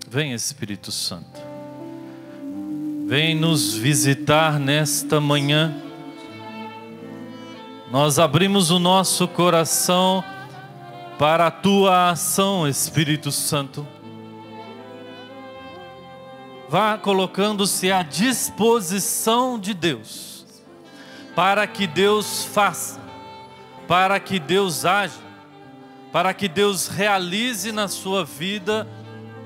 Vem, Espírito Santo. Vem nos visitar nesta manhã. Nós abrimos o nosso coração para a Tua ação, Espírito Santo. Vá colocando-se à disposição de Deus, para que Deus faça, para que Deus age, para que Deus realize na sua vida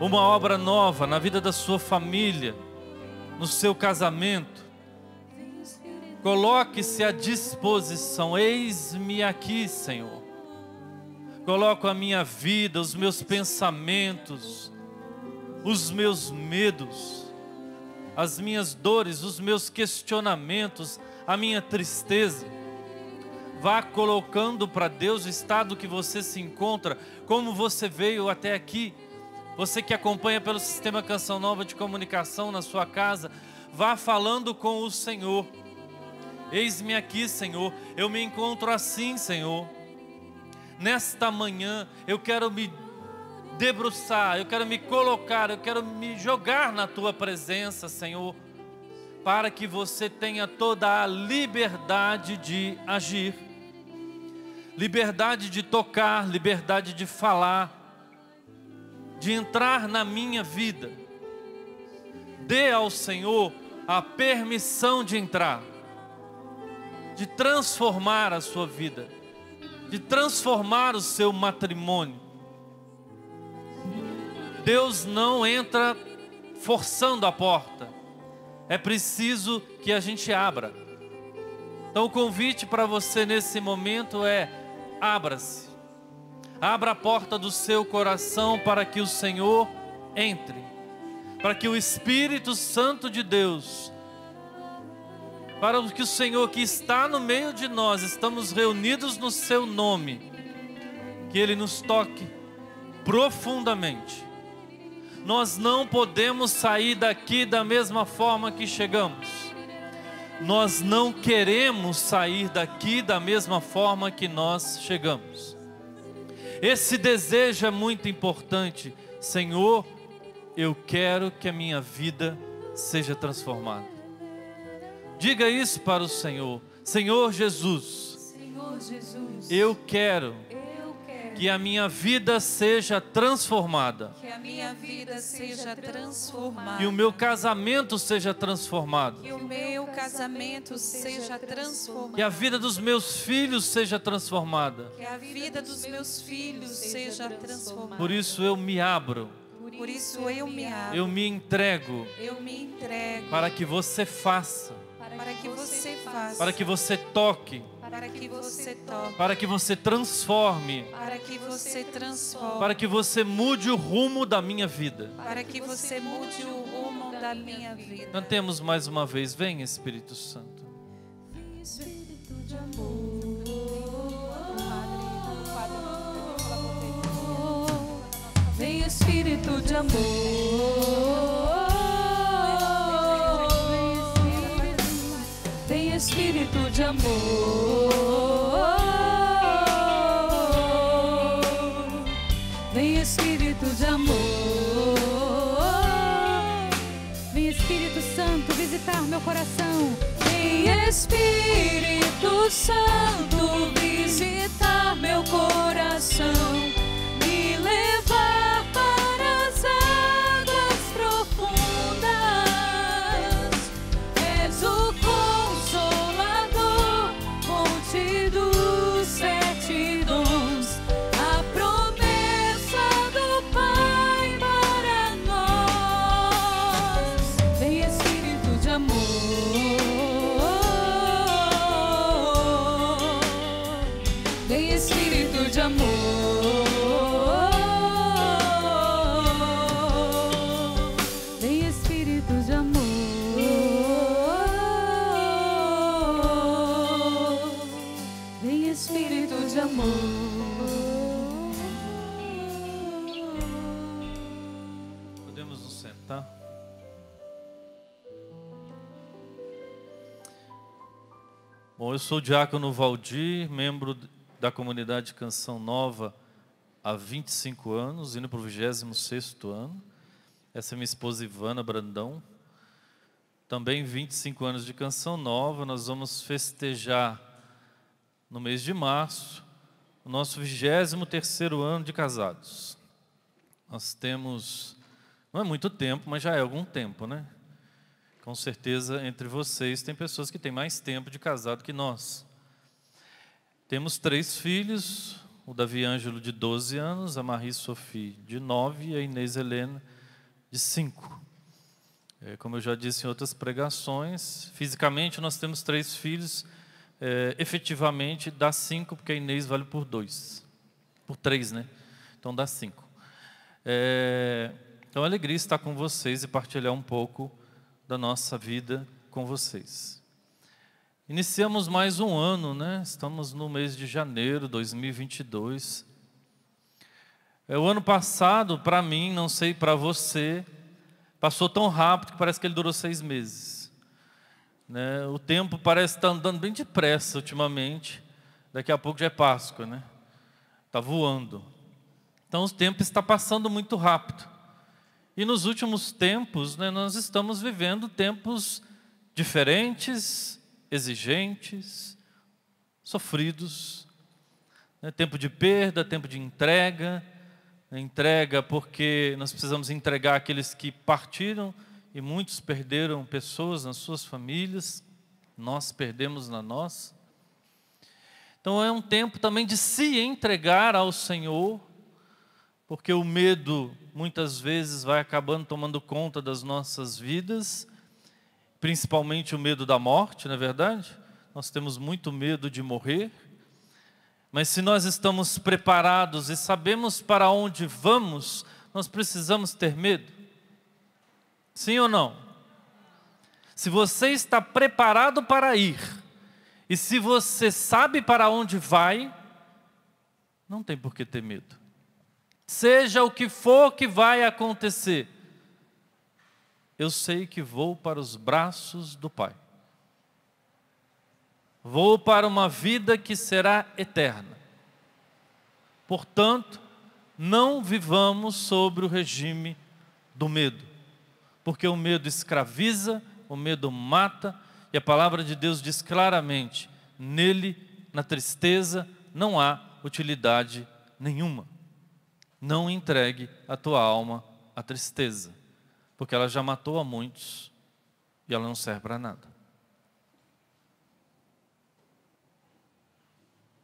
uma obra nova, na vida da sua família, no seu casamento. Coloque-se à disposição. Eis-me aqui, Senhor. Coloco a minha vida, os meus pensamentos, os meus medos, as minhas dores, os meus questionamentos, a minha tristeza. Vá colocando para Deus o estado que você se encontra, como você veio até aqui. Você que acompanha pelo Sistema Canção Nova de Comunicação na sua casa, vá falando com o Senhor. Eis-me aqui, Senhor, eu me encontro assim, Senhor. Nesta manhã eu quero me debruçar, eu quero me colocar, eu quero me jogar na Tua presença, Senhor, para que você tenha toda a liberdade de agir, liberdade de tocar, liberdade de falar, de entrar na minha vida. Dê ao Senhor a permissão de entrar, de transformar a sua vida, de transformar o seu matrimônio. Deus não entra forçando a porta, é preciso que a gente abra. Então o convite para você nesse momento é: abra-se. Abra a porta do seu coração para que o Senhor entre, para que o Espírito Santo de Deus, para que o Senhor que está no meio de nós, estamos reunidos no seu nome, que Ele nos toque profundamente. Nós não podemos sair daqui da mesma forma que chegamos. Nós não queremos sair daqui da mesma forma que nós chegamos. Esse desejo é muito importante. Senhor, eu quero que a minha vida seja transformada. Diga isso para o Senhor. Senhor Jesus, eu quero que a minha vida seja transformada. Que a minha vida seja transformada. Que o meu casamento seja transformado. Que o meu casamento seja transformado. Que a vida dos meus filhos seja transformada. Que a vida dos meus filhos seja transformada. Por isso eu me abro. Por isso eu me abro. Eu me entrego. Eu me entrego. Para que você faça. Para que você faça. Para que você toque. Para que você toque. Para que você transforme. Para que você transforme. Para que você mude o rumo da minha vida. Para que você mude o rumo da minha vida. Cantemos mais uma vez. Vem, Espírito Santo. Vem, Espírito de amor. Vem, Espírito de amor. Vem, Espírito de amor. Vem, Espírito de amor. Vem, Espírito Santo, visitar meu coração. Vem, Espírito Santo, visitar meu coração. Me levar para as águas profundas. És o Consolador, fonte dos sete dons, a promessa do Pai para nós. Vem, Espírito de amor. Vem, Espírito de amor. Vem, Espírito de amor. Vem, Espírito de amor. Podemos nos sentar? Bom, eu sou o diácono Valdir, membro da comunidade Canção Nova há 25 anos, indo para o 26º ano. Essa é minha esposa Ivana Brandão. Também 25 anos de Canção Nova. Nós vamos festejar no mês de março o nosso 23º ano de casados. Nós temos, não é muito tempo, mas já é algum tempo, né? Com certeza entre vocês tem pessoas que têm mais tempo de casado que nós. Temos 3 filhos, o Davi Ângelo de 12 anos, a Marie Sophie de 9 e a Inês Helena de 5. Como eu já disse em outras pregações, fisicamente nós temos 3 filhos, efetivamente dá 5, porque a Inês vale por 2. Por 3, né? Então dá 5. Então é alegria estar com vocês e partilhar um pouco da nossa vida com vocês. Iniciamos mais um ano, né? Estamos no mês de janeiro de 2022. O ano passado, para mim, não sei para você, passou tão rápido que parece que ele durou 6 meses. Né? O tempo parece estar andando bem depressa ultimamente. Daqui a pouco já é Páscoa, né? Está voando. Então o tempo está passando muito rápido. E nos últimos tempos, né, nós estamos vivendo tempos diferentes, exigentes, sofridos, né? Tempo de perda, tempo de entrega, entrega porque nós precisamos entregar aqueles que partiram e muitos perderam pessoas nas suas famílias, nós perdemos na nossa. Então é um tempo também de se entregar ao Senhor, porque o medo muitas vezes vai acabando tomando conta das nossas vidas, principalmente o medo da morte, não é verdade? Nós temos muito medo de morrer, mas se nós estamos preparados e sabemos para onde vamos, nós precisamos ter medo. Sim ou não? Se você está preparado para ir, e se você sabe para onde vai, não tem por que ter medo. Seja o que for que vai acontecer, eu sei que vou para os braços do Pai. Vou para uma vida que será eterna. Portanto, não vivamos sobre o regime do medo, porque o medo escraviza, o medo mata, e a palavra de Deus diz claramente, nele, na tristeza, não há utilidade nenhuma. Não entregue a tua alma à tristeza, porque ela já matou a muitos e ela não serve para nada.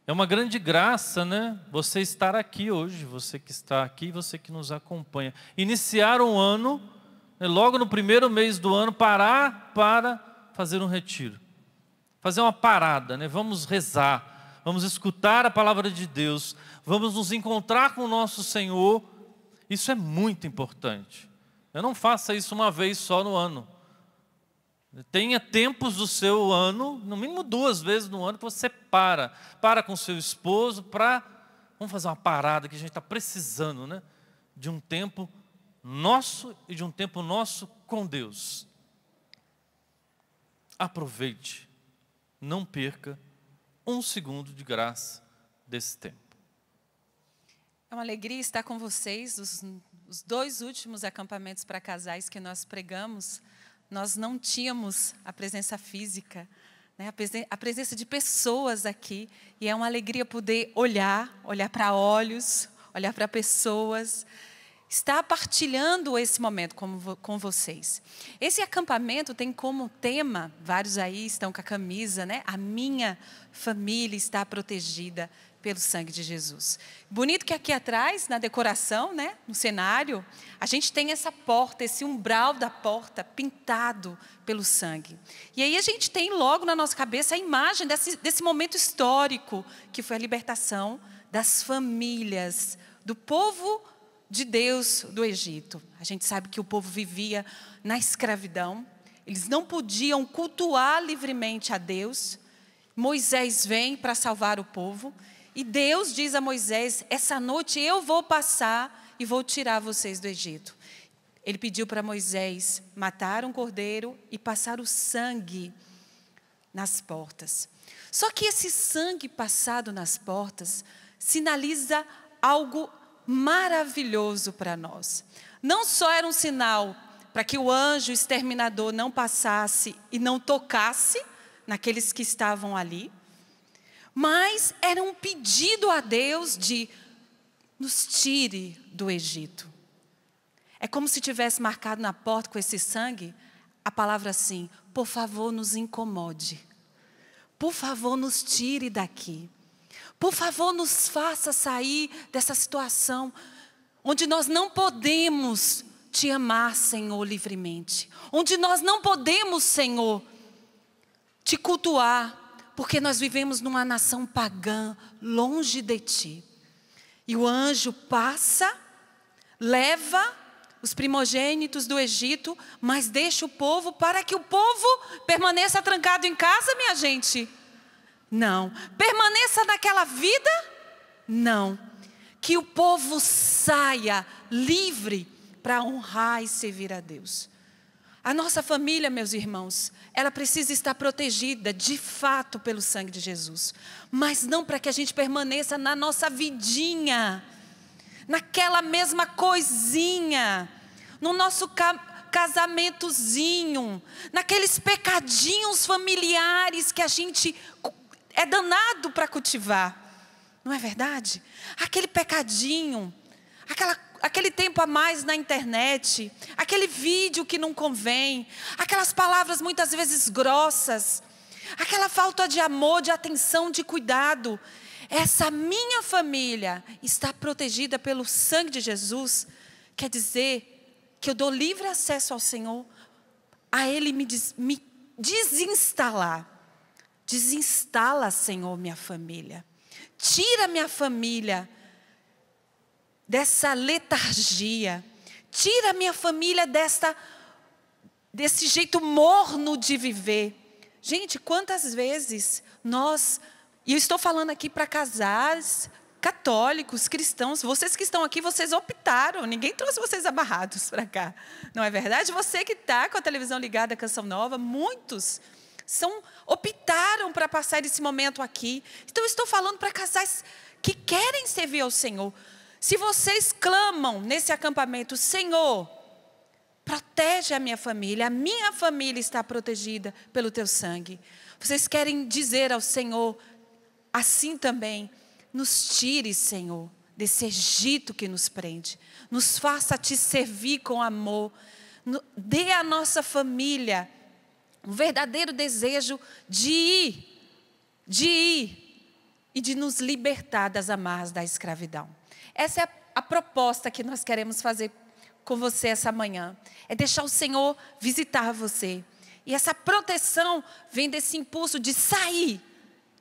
É uma grande graça, né? Você estar aqui hoje, você que está aqui, você que nos acompanha. Iniciar um ano, né, logo no primeiro mês do ano, parar para fazer um retiro. Fazer uma parada, né? Vamos rezar, vamos escutar a palavra de Deus, vamos nos encontrar com o nosso Senhor. Isso é muito importante. Eu não faça isso uma vez só no ano. Tenha tempos do seu ano, no mínimo 2 vezes no ano, que você para com seu esposo, vamos fazer uma parada que a gente está precisando, né? De um tempo nosso e de um tempo nosso com Deus. Aproveite, não perca 1 segundo de graça desse tempo. É uma alegria estar com vocês. Os 2 últimos acampamentos para casais que nós pregamos, nós não tínhamos a presença física, né? A presença de pessoas aqui. E é uma alegria poder olhar para olhos, olhar para pessoas, estar partilhando esse momento com vocês. Esse acampamento tem como tema, vários aí estão com a camisa, né? A minha família está protegida pelo sangue de Jesus. Bonito que aqui atrás, na decoração, né, no cenário, a gente tem essa porta, esse umbral da porta pintado pelo sangue. E aí a gente tem logo na nossa cabeça a imagem desse momento histórico, que foi a libertação das famílias, do povo de Deus do Egito. A gente sabe que o povo vivia na escravidão, eles não podiam cultuar livremente a Deus. Moisés vem para salvar o povo, e Deus diz a Moisés, essa noite eu vou passar e vou tirar vocês do Egito. Ele pediu para Moisés matar um cordeiro e passar o sangue nas portas. Só que esse sangue passado nas portas sinaliza algo maravilhoso para nós. Não só era um sinal para que o anjo exterminador não passasse e não tocasse naqueles que estavam ali, mas era um pedido a Deus de nos tire do Egito. É como se tivesse marcado na porta com esse sangue a palavra assim: por favor, nos incomode. Por favor, nos tire daqui. Por favor, nos faça sair dessa situação onde nós não podemos te amar, Senhor, livremente. Onde nós não podemos, Senhor, te cultuar, porque nós vivemos numa nação pagã, longe de ti. E o anjo passa, leva os primogênitos do Egito, mas deixa o povo para que o povo permaneça trancado em casa, minha gente? Não. Permaneça naquela vida? Não. Que o povo saia livre para honrar e servir a Deus. A nossa família, meus irmãos, ela precisa estar protegida de fato pelo sangue de Jesus, mas não para que a gente permaneça na nossa vidinha, naquela mesma coisinha, no nosso casamentozinho, naqueles pecadinhos familiares que a gente é danado para cultivar, não é verdade? Aquele pecadinho, aquele tempo a mais na internet, aquele vídeo que não convém, aquelas palavras muitas vezes grossas, aquela falta de amor, de atenção, de cuidado. Essa minha família está protegida pelo sangue de Jesus, quer dizer que eu dou livre acesso ao Senhor, a Ele me desinstalar. Desinstala, Senhor, minha família. Tira minha família dessa letargia. Tira minha família desse jeito morno de viver. Gente, quantas vezes e eu estou falando aqui para casais católicos, cristãos, vocês que estão aqui, vocês optaram, ninguém trouxe vocês amarrados para cá, não é verdade? Você que está com a televisão ligada à Canção Nova, muitos optaram para passar esse momento aqui. Então eu estou falando para casais que querem servir ao Senhor. Se vocês clamam nesse acampamento: Senhor, protege a minha família está protegida pelo teu sangue. Vocês querem dizer ao Senhor assim também: nos tire, Senhor, desse Egito que nos prende. Nos faça te servir com amor. Dê à nossa família um verdadeiro desejo de ir e de nos libertar das amarras da escravidão. Essa é a proposta que nós queremos fazer com você essa manhã. É deixar o Senhor visitar você. E essa proteção vem desse impulso de sair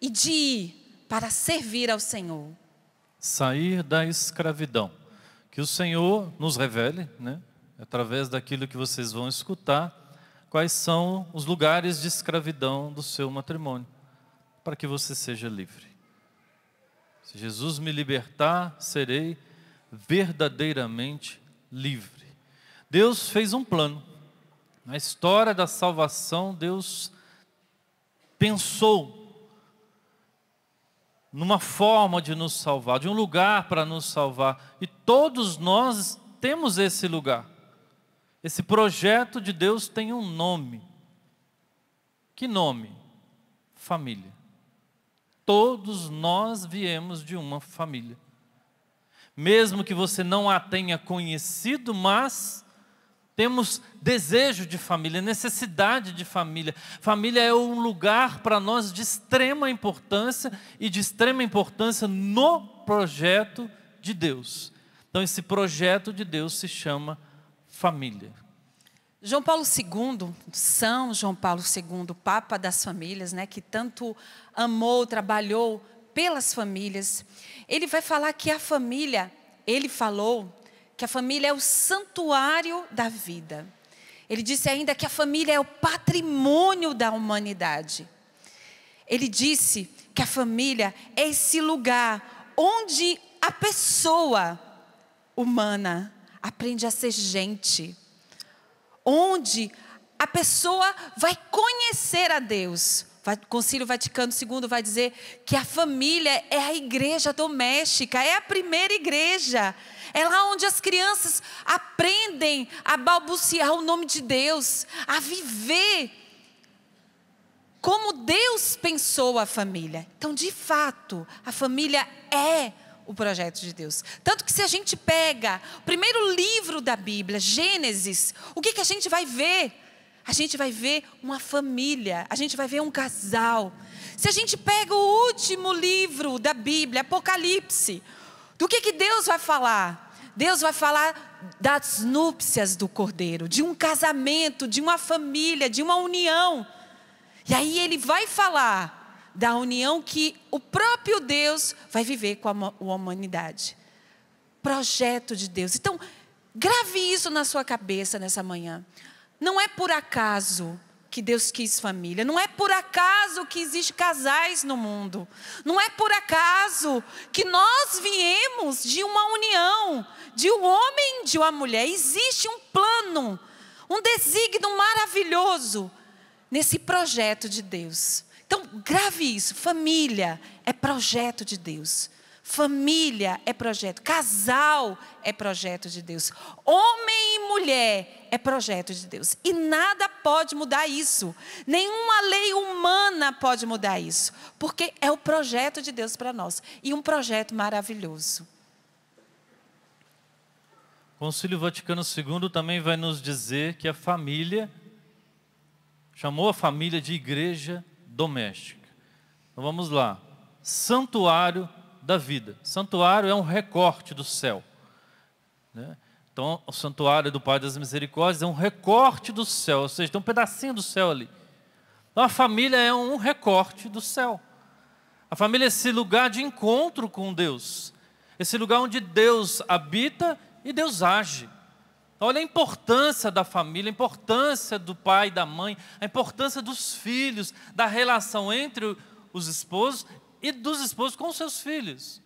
e de ir para servir ao Senhor. Sair da escravidão. Que o Senhor nos revele, né, através daquilo que vocês vão escutar, quais são os lugares de escravidão do seu matrimônio, para que você seja livre. Se Jesus me libertar, serei verdadeiramente livre. Deus fez um plano. Na história da salvação, Deus pensou numa forma de nos salvar, de um lugar para nos salvar. E todos nós temos esse lugar. Esse projeto de Deus tem um nome. Que nome? Família. Todos nós viemos de uma família. Mesmo que você não a tenha conhecido, mas temos desejo de família, necessidade de família. Família é um lugar para nós de extrema importância e de extrema importância no projeto de Deus. Então esse projeto de Deus se chama família. João Paulo II, São João Paulo II, Papa das famílias, né, que tanto amou, trabalhou pelas famílias, ele vai falar que a família, ele falou que a família é o santuário da vida. Ele disse ainda que a família é o patrimônio da humanidade. Ele disse que a família é esse lugar onde a pessoa humana aprende a ser gente, onde a pessoa vai conhecer a Deus O Concílio Vaticano II vai dizer que a família é a igreja doméstica, é a primeira igreja. É lá onde as crianças aprendem a balbuciar o nome de Deus, a viver como Deus pensou a família. Então, de fato, a família é o projeto de Deus. Tanto que se a gente pega o primeiro livro da Bíblia, Gênesis, o que a gente vai ver? A gente vai ver uma família, a gente vai ver um casal. Se a gente pega o último livro da Bíblia, Apocalipse, do que Deus vai falar? Deus vai falar das núpcias do Cordeiro, de um casamento, de uma família, de uma união. E aí ele vai falar da união que o próprio Deus vai viver com a humanidade. Projeto de Deus. Então, grave isso na sua cabeça nessa manhã. Não é por acaso que Deus quis família. Não é por acaso que existem casais no mundo. Não é por acaso que nós viemos de uma união, de um homem e de uma mulher. Existe um plano, um desígnio maravilhoso nesse projeto de Deus. Então, grave isso. Família é projeto de Deus. Família é projeto. Casal é projeto de Deus. Homem e mulher é projeto de Deus. E nada pode mudar isso. Nenhuma lei humana pode mudar isso. Porque é o projeto de Deus para nós. E um projeto maravilhoso. O Concílio Vaticano II também vai nos dizer que a família, chamou a família de igreja doméstica. Então vamos lá. Santuário da vida. Santuário é um recorte do céu, né? Então o santuário do Pai das Misericórdias é um recorte do céu, ou seja, tem um pedacinho do céu ali. Então a família é um recorte do céu. A família é esse lugar de encontro com Deus, esse lugar onde Deus habita e Deus age. Olha a importância da família, a importância do pai e da mãe, a importância dos filhos, da relação entre os esposos e dos esposos com seus filhos.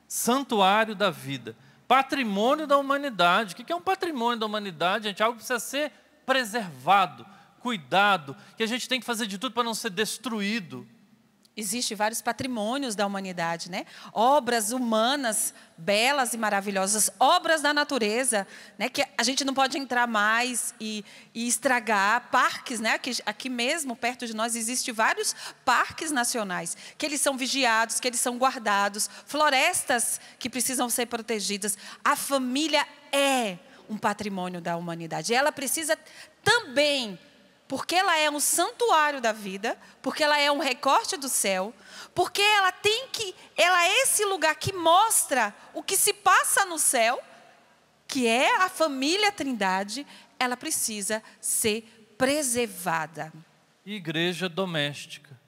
Santuário da vida, patrimônio da humanidade. O que é um patrimônio da humanidade, gente? Algo que precisa ser preservado, cuidado, que a gente tem que fazer de tudo para não ser destruído. Existem vários patrimônios da humanidade, né? Obras humanas belas e maravilhosas, obras da natureza, né? Que a gente não pode entrar mais e estragar. Parques, né? Aqui mesmo, perto de nós, existem vários parques nacionais, que eles são vigiados, que eles são guardados, florestas que precisam ser protegidas. A família é um patrimônio da humanidade. Ela precisa também, porque ela é um santuário da vida, porque ela é um recorte do céu, porque ela é esse lugar que mostra o que se passa no céu, que é a família Trindade, ela precisa ser preservada. Igreja doméstica.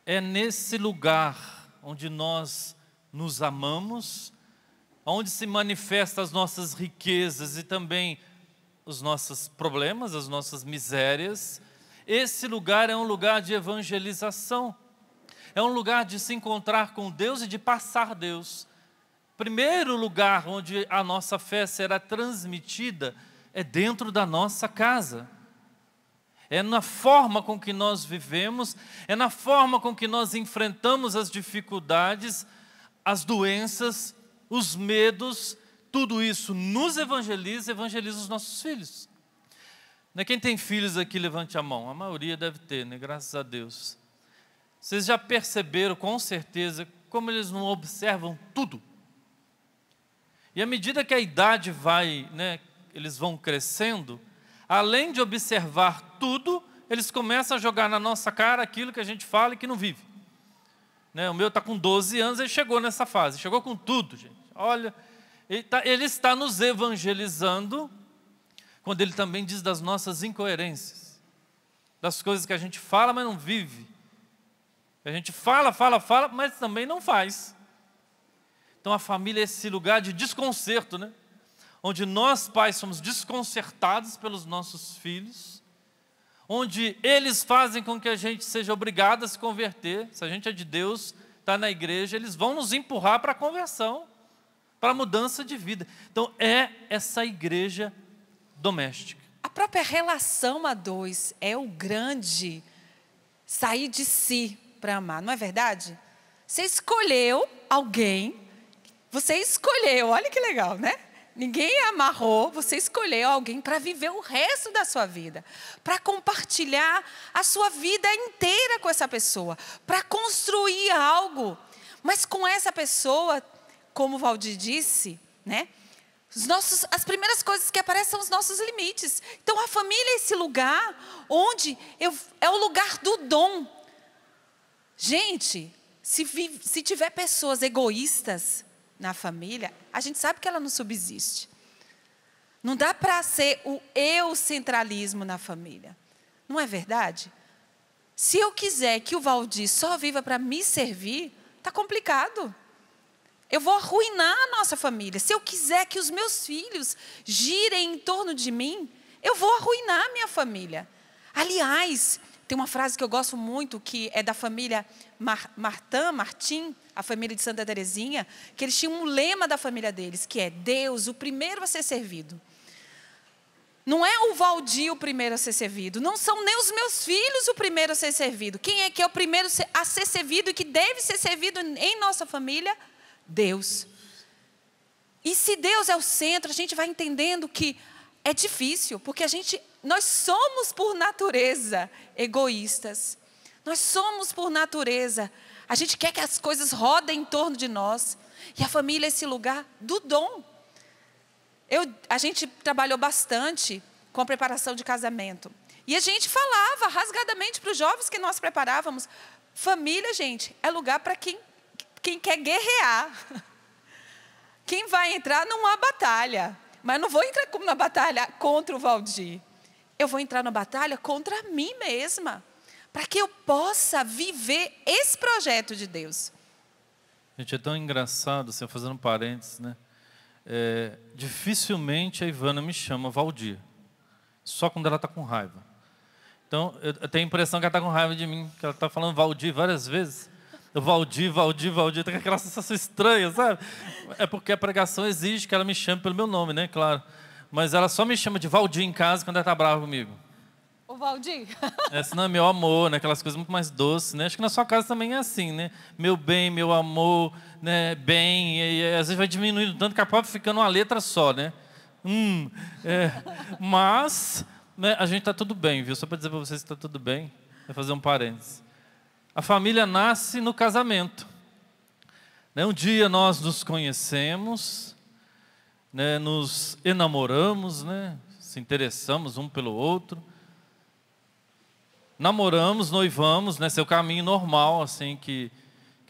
É nesse lugar onde nós nos amamos, onde se manifestam as nossas riquezas e também os nossos problemas, as nossas misérias. Esse lugar é um lugar de evangelização. É um lugar de se encontrar com Deus e de passar Deus. Primeiro lugar onde a nossa fé será transmitida é dentro da nossa casa. É na forma com que nós vivemos, é na forma com que nós enfrentamos as dificuldades, as doenças, os medos. Tudo isso nos evangeliza os nossos filhos. Quem tem filhos aqui, levante a mão. A maioria deve ter, né? Graças a Deus. Vocês já perceberam, com certeza, como eles não observam tudo. E à medida que a idade vai, né, eles vão crescendo, além de observar tudo, eles começam a jogar na nossa cara aquilo que a gente fala e que não vive. Né? O meu está com 12 anos, ele chegou nessa fase. Chegou com tudo, gente. Olha, ele está nos evangelizando, quando ele também diz das nossas incoerências, das coisas que a gente fala, mas não vive. A gente fala, mas também não faz. Então a família é esse lugar de desconcerto, né? Onde nós, pais, somos desconcertados pelos nossos filhos, onde eles fazem com que a gente seja obrigado a se converter. Se a gente é de Deus, está na igreja, eles vão nos empurrar para a conversão, para a mudança de vida. Então é essa igreja doméstica. A própria relação a dois é o grande sair de si para amar, não é verdade? Você escolheu alguém, você escolheu, olha que legal, né? Ninguém amarrou, você escolheu alguém para viver o resto da sua vida, para compartilhar a sua vida inteira com essa pessoa, para construir algo. Mas com essa pessoa, como o Valdir disse, né? As primeiras coisas que aparecem são os nossos limites. Então a família é esse lugar onde é o lugar do dom. Gente, se tiver pessoas egoístas na família, a gente sabe que ela não subsiste. Não dá para ser o eucentralismo na família. Não é verdade? Se eu quiser que o Valdir só viva para me servir, está complicado. Eu vou arruinar a nossa família. Se eu quiser que os meus filhos girem em torno de mim, eu vou arruinar a minha família. Aliás, tem uma frase que eu gosto muito, que é da família Martim, a família de Santa Teresinha, que eles tinham um lema da família deles, que é Deus, o primeiro a ser servido. Não é o Valdir o primeiro a ser servido, não são nem os meus filhos o primeiro a ser servido. Quem é que é o primeiro a ser servido e que deve ser servido em nossa família? Deus. E se Deus é o centro, a gente vai entendendo que é difícil, porque nós somos por natureza egoístas. Nós somos por natureza. A gente quer que as coisas rodem em torno de nós. E a família é esse lugar do dom. A gente trabalhou bastante com a preparação de casamento. E a gente falava rasgadamente para os jovens que nós preparávamos. Família, gente, é lugar para quem quer guerrear. Quem vai entrar numa batalha. Mas eu não vou entrar na batalha contra o Valdir. Eu vou entrar na batalha contra mim mesma. Para que eu possa viver esse projeto de Deus. Gente, é tão engraçado, assim, fazendo parênteses, né? Dificilmente a Ivana me chama Valdir. Só quando ela está com raiva. Então, eu tenho a impressão que ela está com raiva de mim, que ela está falando Valdir várias vezes. Valdir, tem aquela sensação estranha, sabe? É porque a pregação exige que ela me chame pelo meu nome, né? Claro. Mas ela só me chama de Valdir em casa quando ela está brava comigo. O Valdir? Senão é meu amor, né? Aquelas coisas muito mais doces, né? Acho que na sua casa também é assim, né? Meu bem, meu amor, né? Bem, e às vezes vai diminuindo tanto que acaba ficando uma letra só, né? Mas, né, a gente está tudo bem, viu? Só para dizer para vocês que está tudo bem, vou fazer um parênteses. A família nasce no casamento. Um dia nós nos conhecemos, né, nos enamoramos, né, se interessamos um pelo outro. Namoramos, noivamos, né, esse é o caminho normal assim, que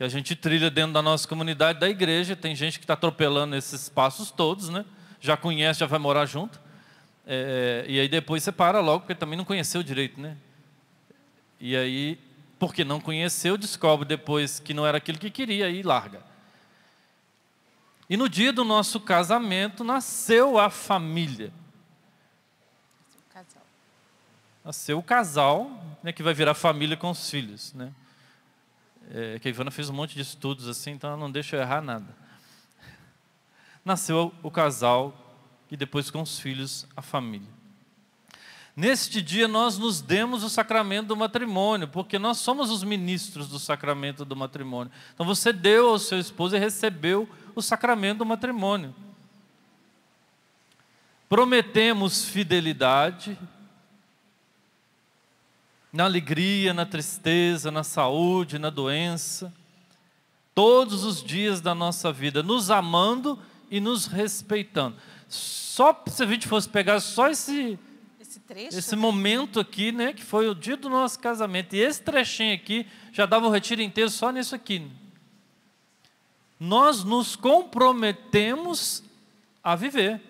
a gente trilha dentro da nossa comunidade, da igreja. Tem gente que está atropelando esses passos todos, né, já conhece, já vai morar junto. E aí depois separa logo, porque também não conheceu direito, né? E aí, porque não conheceu, descobre depois que não era aquilo que queria e larga. E no dia do nosso casamento, nasceu a família. Nasceu o casal, né, que vai virar família com os filhos, né? Que a Ivana fez um monte de estudos assim, então ela não deixa eu errar nada. Nasceu o casal e depois com os filhos a família. Neste dia nós nos demos o sacramento do matrimônio, porque nós somos os ministros do sacramento do matrimônio. Então você deu ao seu esposo e recebeu o sacramento do matrimônio. Prometemos fidelidade na alegria, na tristeza, na saúde, na doença, todos os dias da nossa vida, nos amando e nos respeitando. Só se a gente fosse pegar só esse momento aqui, né, que foi o dia do nosso casamento, e esse trechinho aqui já dava o retiro inteiro só nisso aqui. Nós nos comprometemos a viver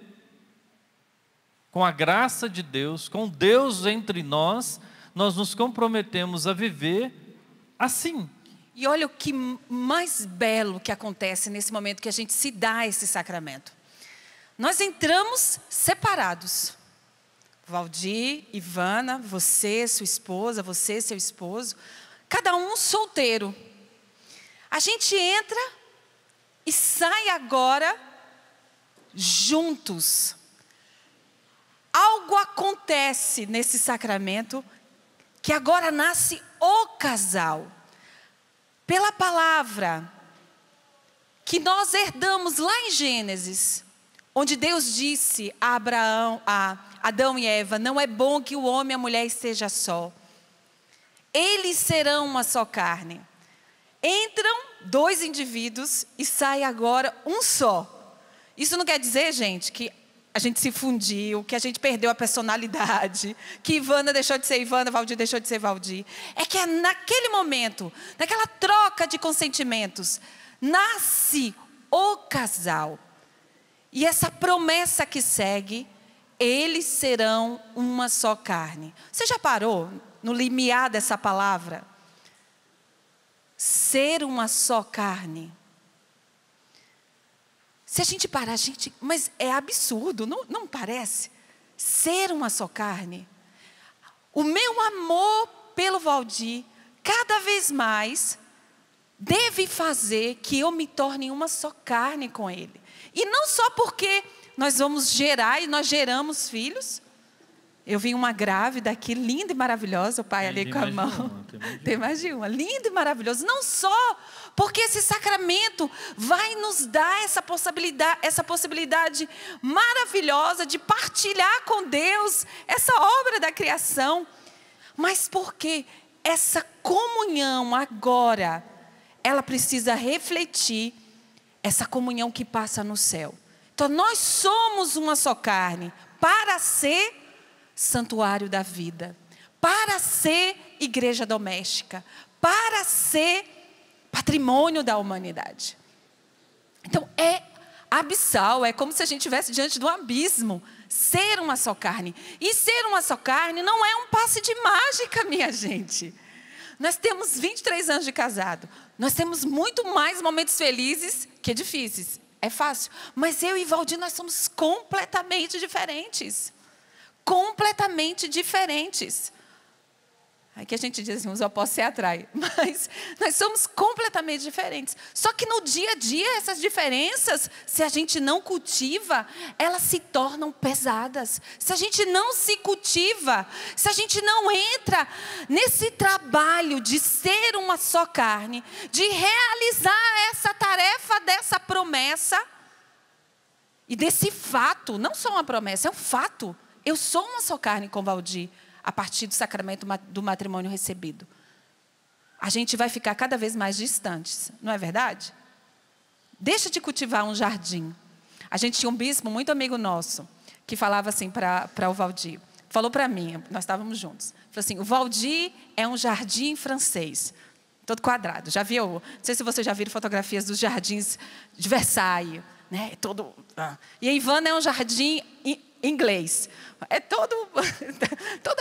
com a graça de Deus, com Deus entre nós. Nós nos comprometemos a viver assim. E olha o que mais belo que acontece nesse momento que a gente se dá esse sacramento. Nós entramos separados. Valdir, Ivana, você, sua esposa, você, seu esposo, cada um solteiro. A gente entra e sai agora juntos. Algo acontece nesse sacramento que agora nasce o casal. Pela palavra que nós herdamos lá em Gênesis, onde Deus disse a Adão e Eva: não é bom que o homem e a mulher estejam só. Eles serão uma só carne. Entram 2 indivíduos e sai agora um só. Isso não quer dizer, gente, que a gente se fundiu, que a gente perdeu a personalidade, que Ivana deixou de ser Ivana, Valdir deixou de ser Valdir. É que é naquele momento, naquela troca de consentimentos, nasce o casal. E essa promessa que segue: eles serão uma só carne. Você já parou no limiar dessa palavra? Ser uma só carne. Se a gente parar, mas é absurdo, não parece? Ser uma só carne. O meu amor pelo Valdir, cada vez mais, deve fazer que eu me torne uma só carne com ele. E não só porque nós vamos gerar e nós geramos filhos. Eu vi uma grávida aqui, linda e maravilhosa, o pai ali com a mão. Tem mais de uma. Lindo e maravilhoso. Não só porque esse sacramento vai nos dar essa possibilidade maravilhosa de partilhar com Deus essa obra da criação, mas porque essa comunhão agora, ela precisa refletir essa comunhão que passa no céu. Então nós somos uma só carne para ser santuário da vida, para ser igreja doméstica, para ser patrimônio da humanidade. Então é abissal, é como se a gente estivesse diante de um abismo. Ser uma só carne. E ser uma só carne não é um passe de mágica, minha gente. Nós temos 23 anos de casado. Nós temos muito mais momentos felizes que difíceis. É fácil. Mas eu e Valdir, nós somos completamente diferentes. Completamente diferentes. Aqui a gente diz assim, os opostos se atraem. Mas nós somos completamente diferentes. Só que no dia a dia, essas diferenças, se a gente não cultiva, elas se tornam pesadas. Se a gente não se cultiva, se a gente não entra nesse trabalho de ser uma só carne, de realizar essa tarefa dessa promessa, e desse fato, não só uma promessa, é um fato. Eu sou uma só carne com Valdir, a partir do sacramento do matrimônio recebido. A gente vai ficar cada vez mais distantes, não é verdade? Deixa de cultivar um jardim. A gente tinha um bispo muito amigo nosso, que falava assim para o Valdir. Falou para mim, nós estávamos juntos. Falou assim: o Valdir é um jardim francês, todo quadrado. Já viu? Não sei se vocês já viram fotografias dos jardins de Versailles, né? Todo. E a Ivana é um jardim inglês. É todo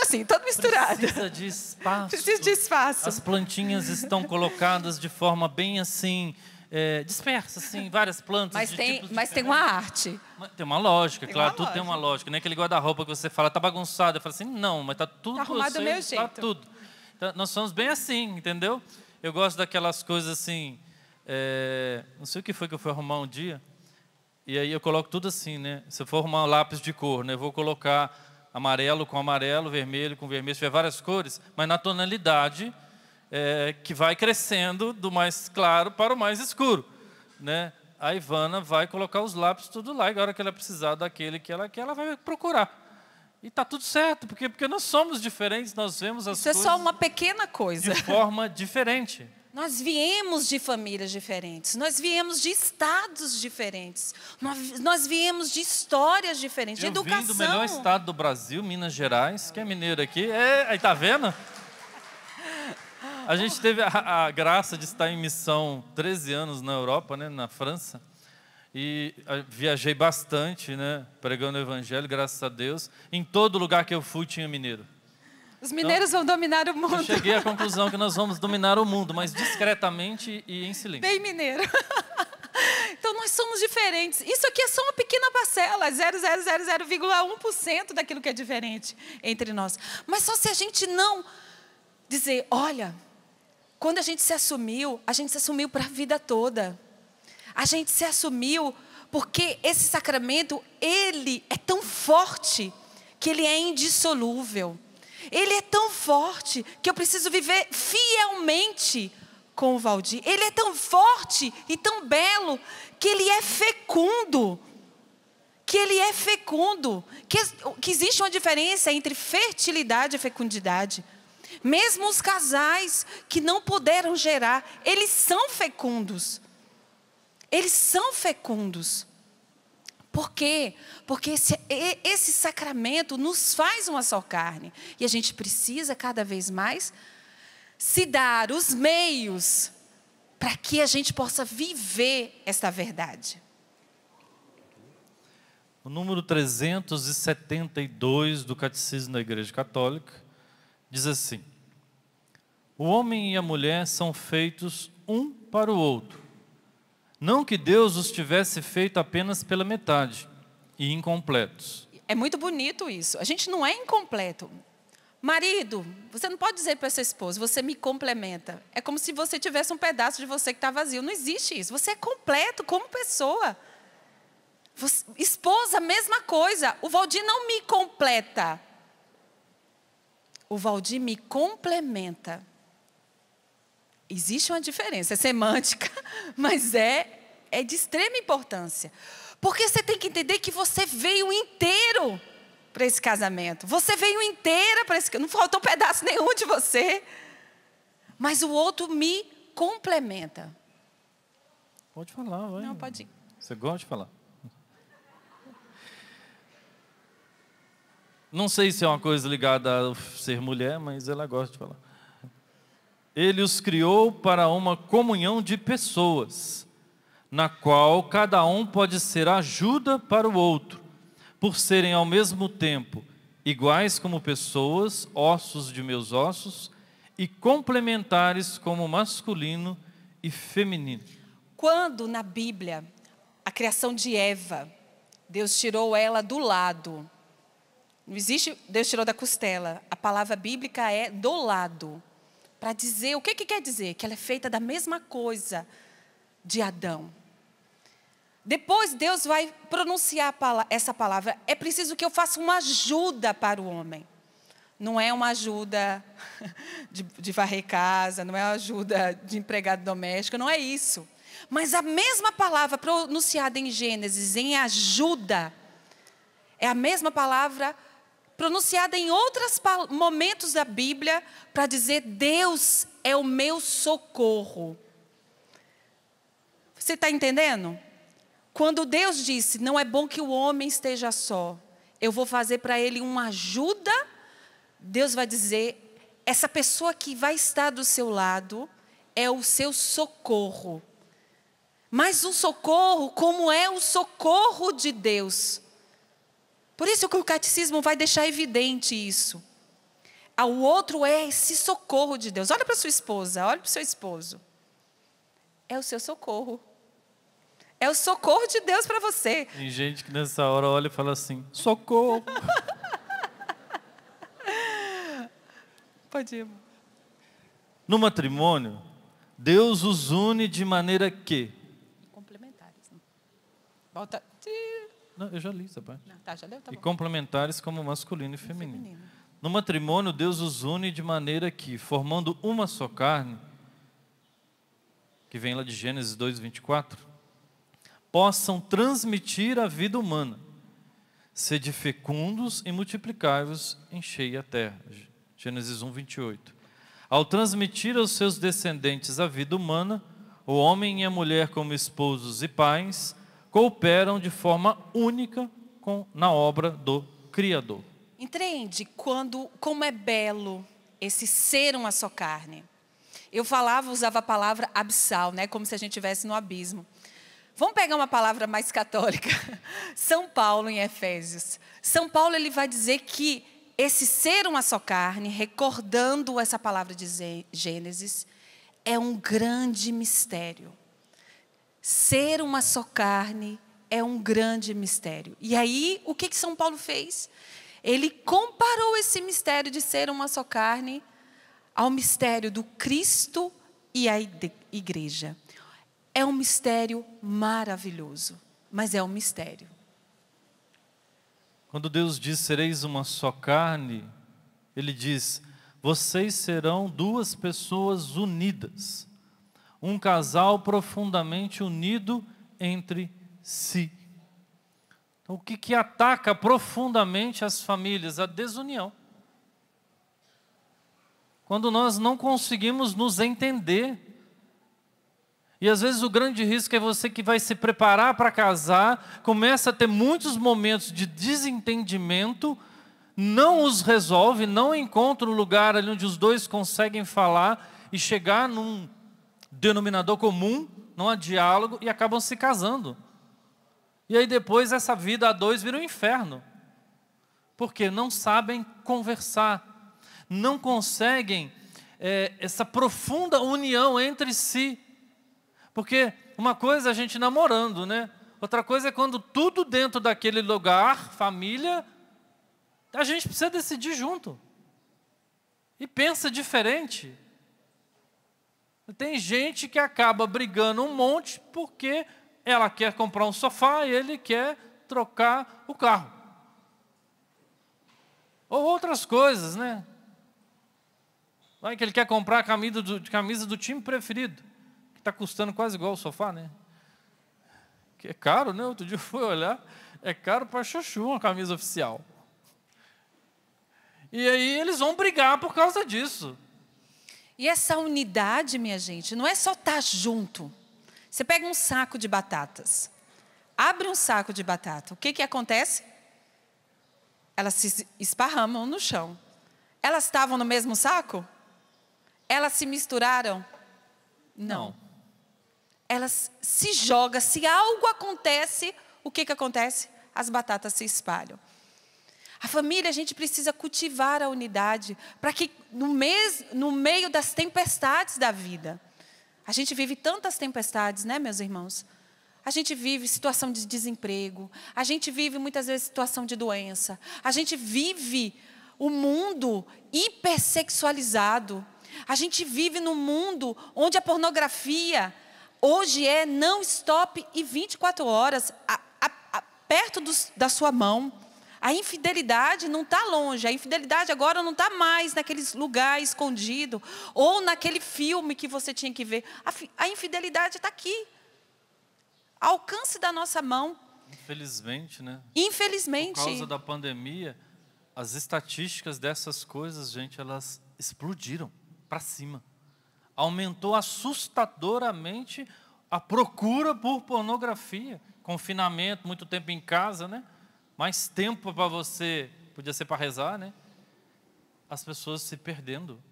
assim, todo misturado. Precisa de espaço. Precisa de espaço. As plantinhas estão colocadas de forma bem assim, dispersa, assim, várias plantas. Mas tem uma arte. Tem uma lógica, claro, tudo tem uma lógica. Não é aquele guarda-roupa que você fala, tá bagunçado. Eu falo assim, não, mas tá tudo tá arrumado do meu jeito. Tá tudo. Então, nós somos bem assim, entendeu? Eu gosto daquelas coisas assim, não sei o que foi que eu fui arrumar um dia. E aí eu coloco tudo assim, né? Se eu for arrumar um lápis de cor, né? Eu vou colocar amarelo com amarelo, vermelho com vermelho, se tiver várias cores, mas na tonalidade que vai crescendo do mais claro para o mais escuro, né? A Ivana vai colocar os lápis tudo lá, e a hora que ela precisar daquele que ela quer, ela vai procurar. E está tudo certo, porque nós somos diferentes, nós vemos as coisas... Isso é só uma pequena coisa. De forma diferente. Nós viemos de famílias diferentes, nós viemos de estados diferentes, nós viemos de histórias diferentes, de educação. Eu vim do melhor estado do Brasil, Minas Gerais. Quem é mineiro aqui? Aí tá vendo? A gente teve a graça de estar em missão 13 anos na Europa, né, na França. E viajei bastante, né, pregando o evangelho, graças a Deus. Em todo lugar que eu fui tinha mineiro. Os mineiros vão dominar o mundo. Eu cheguei à conclusão que nós vamos dominar o mundo, mas discretamente e em silêncio. Bem mineiro. Então nós somos diferentes. Isso aqui é só uma pequena parcela, 0,000,1% daquilo que é diferente entre nós. Mas só se a gente não dizer, olha, quando a gente se assumiu para a vida toda. A gente se assumiu porque esse sacramento, ele é tão forte que ele é indissolúvel. Ele é tão forte que eu preciso viver fielmente com o Valdir. Ele é tão forte e tão belo que ele é fecundo. Que ele é fecundo. Que existe uma diferença entre fertilidade e fecundidade. Mesmo os casais que não puderam gerar, eles são fecundos. Eles são fecundos. Por quê? Porque esse sacramento nos faz uma só carne. E a gente precisa cada vez mais se dar os meios para que a gente possa viver esta verdade. O número 372 do Catecismo da Igreja Católica diz assim: o homem e a mulher são feitos um para o outro. Não que Deus os tivesse feito apenas pela metade e incompletos. É muito bonito isso. A gente não é incompleto. Marido, você não pode dizer para sua esposa, você me complementa. É como se você tivesse um pedaço de você que está vazio. Não existe isso. Você é completo como pessoa. Esposa, mesma coisa. O Valdir não me completa. O Valdir me complementa. Existe uma diferença, é semântica, mas é de extrema importância. Porque você tem que entender que você veio inteiro para esse casamento. Você veio inteira para esse casamento. Não faltou pedaço nenhum de você. Mas o outro me complementa. Pode falar, vai. Não, pode ir. Você gosta de falar? Não sei se é uma coisa ligada a ser mulher, mas ela gosta de falar. Ele os criou para uma comunhão de pessoas, na qual cada um pode ser ajuda para o outro, por serem ao mesmo tempo iguais como pessoas, ossos de meus ossos, e complementares como masculino e feminino. Quando na Bíblia, a criação de Eva, Deus tirou ela do lado. Não existe, Deus tirou da costela. A palavra bíblica é do lado. Para dizer, o que quer dizer? Que ela é feita da mesma coisa de Adão. Depois Deus vai pronunciar essa palavra. É preciso que eu faça uma ajuda para o homem. Não é uma ajuda de varrer casa, não é uma ajuda de empregado doméstico, não é isso. Mas a mesma palavra pronunciada em Gênesis, em ajuda, é a mesma palavra pronunciada em outros momentos da Bíblia para dizer Deus é o meu socorro. Você está entendendo? Quando Deus disse, não é bom que o homem esteja só, eu vou fazer para ele uma ajuda, Deus vai dizer, essa pessoa que vai estar do seu lado é o seu socorro. Mas um socorro como é o socorro de Deus. Por isso que o catecismo vai deixar evidente isso. O outro é esse socorro de Deus. Olha para sua esposa, olha para o seu esposo. É o seu socorro. É o socorro de Deus para você. Tem gente que nessa hora olha e fala assim, socorro. Pode ir. No matrimônio, Deus os une de maneira que... Complementares. Volta. Não, eu já li essa parte. Não, tá, já deu, tá e bom. complementares como masculino e feminino. No matrimônio, Deus os une de maneira que, formando uma só carne, que vem lá de Gênesis 2:24, possam transmitir a vida humana, sede fecundos e multiplicai-vos, enchei a terra. Gênesis 1:28. Ao transmitir aos seus descendentes a vida humana, o homem e a mulher como esposos e pais, cooperam de forma única na obra do Criador. Entende como é belo esse ser uma só carne. Eu usava a palavra abissal, né? Como se a gente estivesse no abismo. Vamos pegar uma palavra mais católica. São Paulo em Efésios. São Paulo ele vai dizer que esse ser uma só carne, recordando essa palavra de Gênesis, é um grande mistério. Ser uma só carne é um grande mistério. E aí, o que São Paulo fez? Ele comparou esse mistério de ser uma só carne ao mistério do Cristo e a igreja. É um mistério maravilhoso, mas é um mistério. Quando Deus diz, sereis uma só carne, Ele diz: vocês serão duas pessoas unidas, um casal profundamente unido entre si. Então, o que ataca profundamente as famílias? A desunião. Quando nós não conseguimos nos entender. E às vezes o grande risco é você que vai se preparar para casar, começa a ter muitos momentos de desentendimento, não os resolve, não encontra um lugar ali onde os dois conseguem falar e chegar num denominador comum, não há diálogo, e acabam se casando. E aí depois essa vida a dois vira um inferno. Porque não sabem conversar, não conseguem essa profunda união entre si. Porque uma coisa é a gente namorando, né? Outra coisa é quando tudo dentro daquele lugar, família, a gente precisa decidir junto. E pensa diferente. Tem gente que acaba brigando um monte porque ela quer comprar um sofá e ele quer trocar o carro. Ou outras coisas, né? Vai que ele quer comprar a camisa do time preferido. Está custando quase igual o sofá, né? Que é caro, né? Outro dia eu fui olhar, é caro para chuchu uma camisa oficial. E aí eles vão brigar por causa disso. E essa unidade, minha gente, não é só estar junto. Você pega um saco de batatas, abre um saco de batata, o que acontece? Elas se esparramam no chão. Elas estavam no mesmo saco? Elas se misturaram? Não. Elas se jogam, se algo acontece, o que acontece? As batatas se espalham. A família, a gente precisa cultivar a unidade, para que no meio das tempestades da vida, a gente vive tantas tempestades, né, meus irmãos? A gente vive situação de desemprego, a gente vive muitas vezes situação de doença, a gente vive o mundo hipersexualizado, a gente vive num mundo onde a pornografia hoje é não stop e 24 horas perto da sua mão. A infidelidade não está longe, a infidelidade agora não está mais naqueles lugares escondido ou naquele filme que você tinha que ver. A infidelidade está aqui, ao alcance da nossa mão. Infelizmente, né? Infelizmente. Por causa da pandemia, as estatísticas dessas coisas, gente, elas explodiram para cima. Aumentou assustadoramente a procura por pornografia. Confinamento, muito tempo em casa, né? Mais tempo para você, podia ser para rezar, né? As pessoas se perdendo.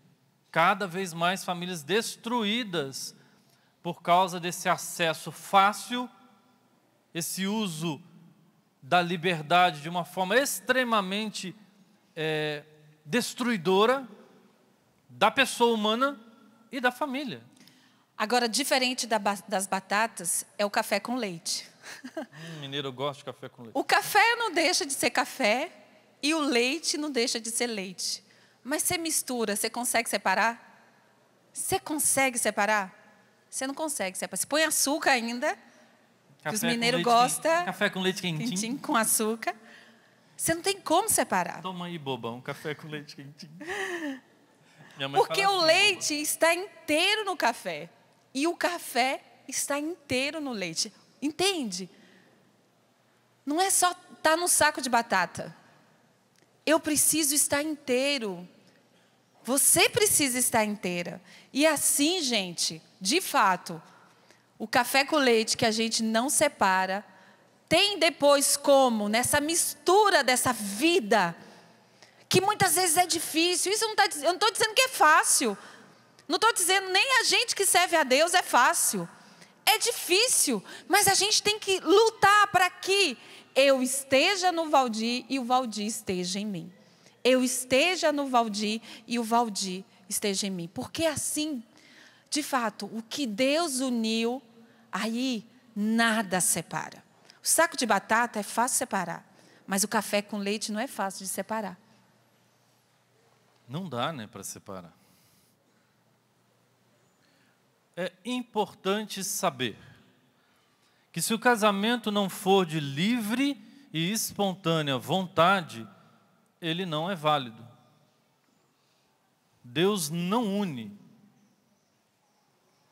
Cada vez mais famílias destruídas por causa desse acesso fácil, esse uso da liberdade de uma forma extremamente destruidora da pessoa humana e da família. Agora, diferente das batatas, é o café com leite. Mineiro, eu gosto de café com leite. O café não deixa de ser café e o leite não deixa de ser leite. Mas você mistura, você consegue separar? Você consegue separar? Você não consegue separar. Você põe açúcar ainda, que os mineiros gostam. Café com leite quentinho. Com açúcar. Você não tem como separar. Toma aí, bobão, café com leite quentinho. Porque o leite está inteiro no café. E o café está inteiro no leite. Entende? Não é só estar no saco de batata. Eu preciso estar inteiro. Você precisa estar inteira. E assim, gente, de fato, o café com leite que a gente não separa, tem depois como, nessa mistura dessa vida, que muitas vezes é difícil. Isso eu não estou dizendo que é fácil. Não estou dizendo nem a gente que serve a Deus é fácil. É difícil, mas a gente tem que lutar para que eu esteja no Valdir e o Valdir esteja em mim. Eu esteja no Valdir e o Valdir esteja em mim. Porque assim, de fato, o que Deus uniu, aí nada separa. O saco de batata é fácil separar, mas o café com leite não é fácil de separar. Não dá, né, para separar. É importante saber que se o casamento não for de livre e espontânea vontade, ele não é válido. Deus não une.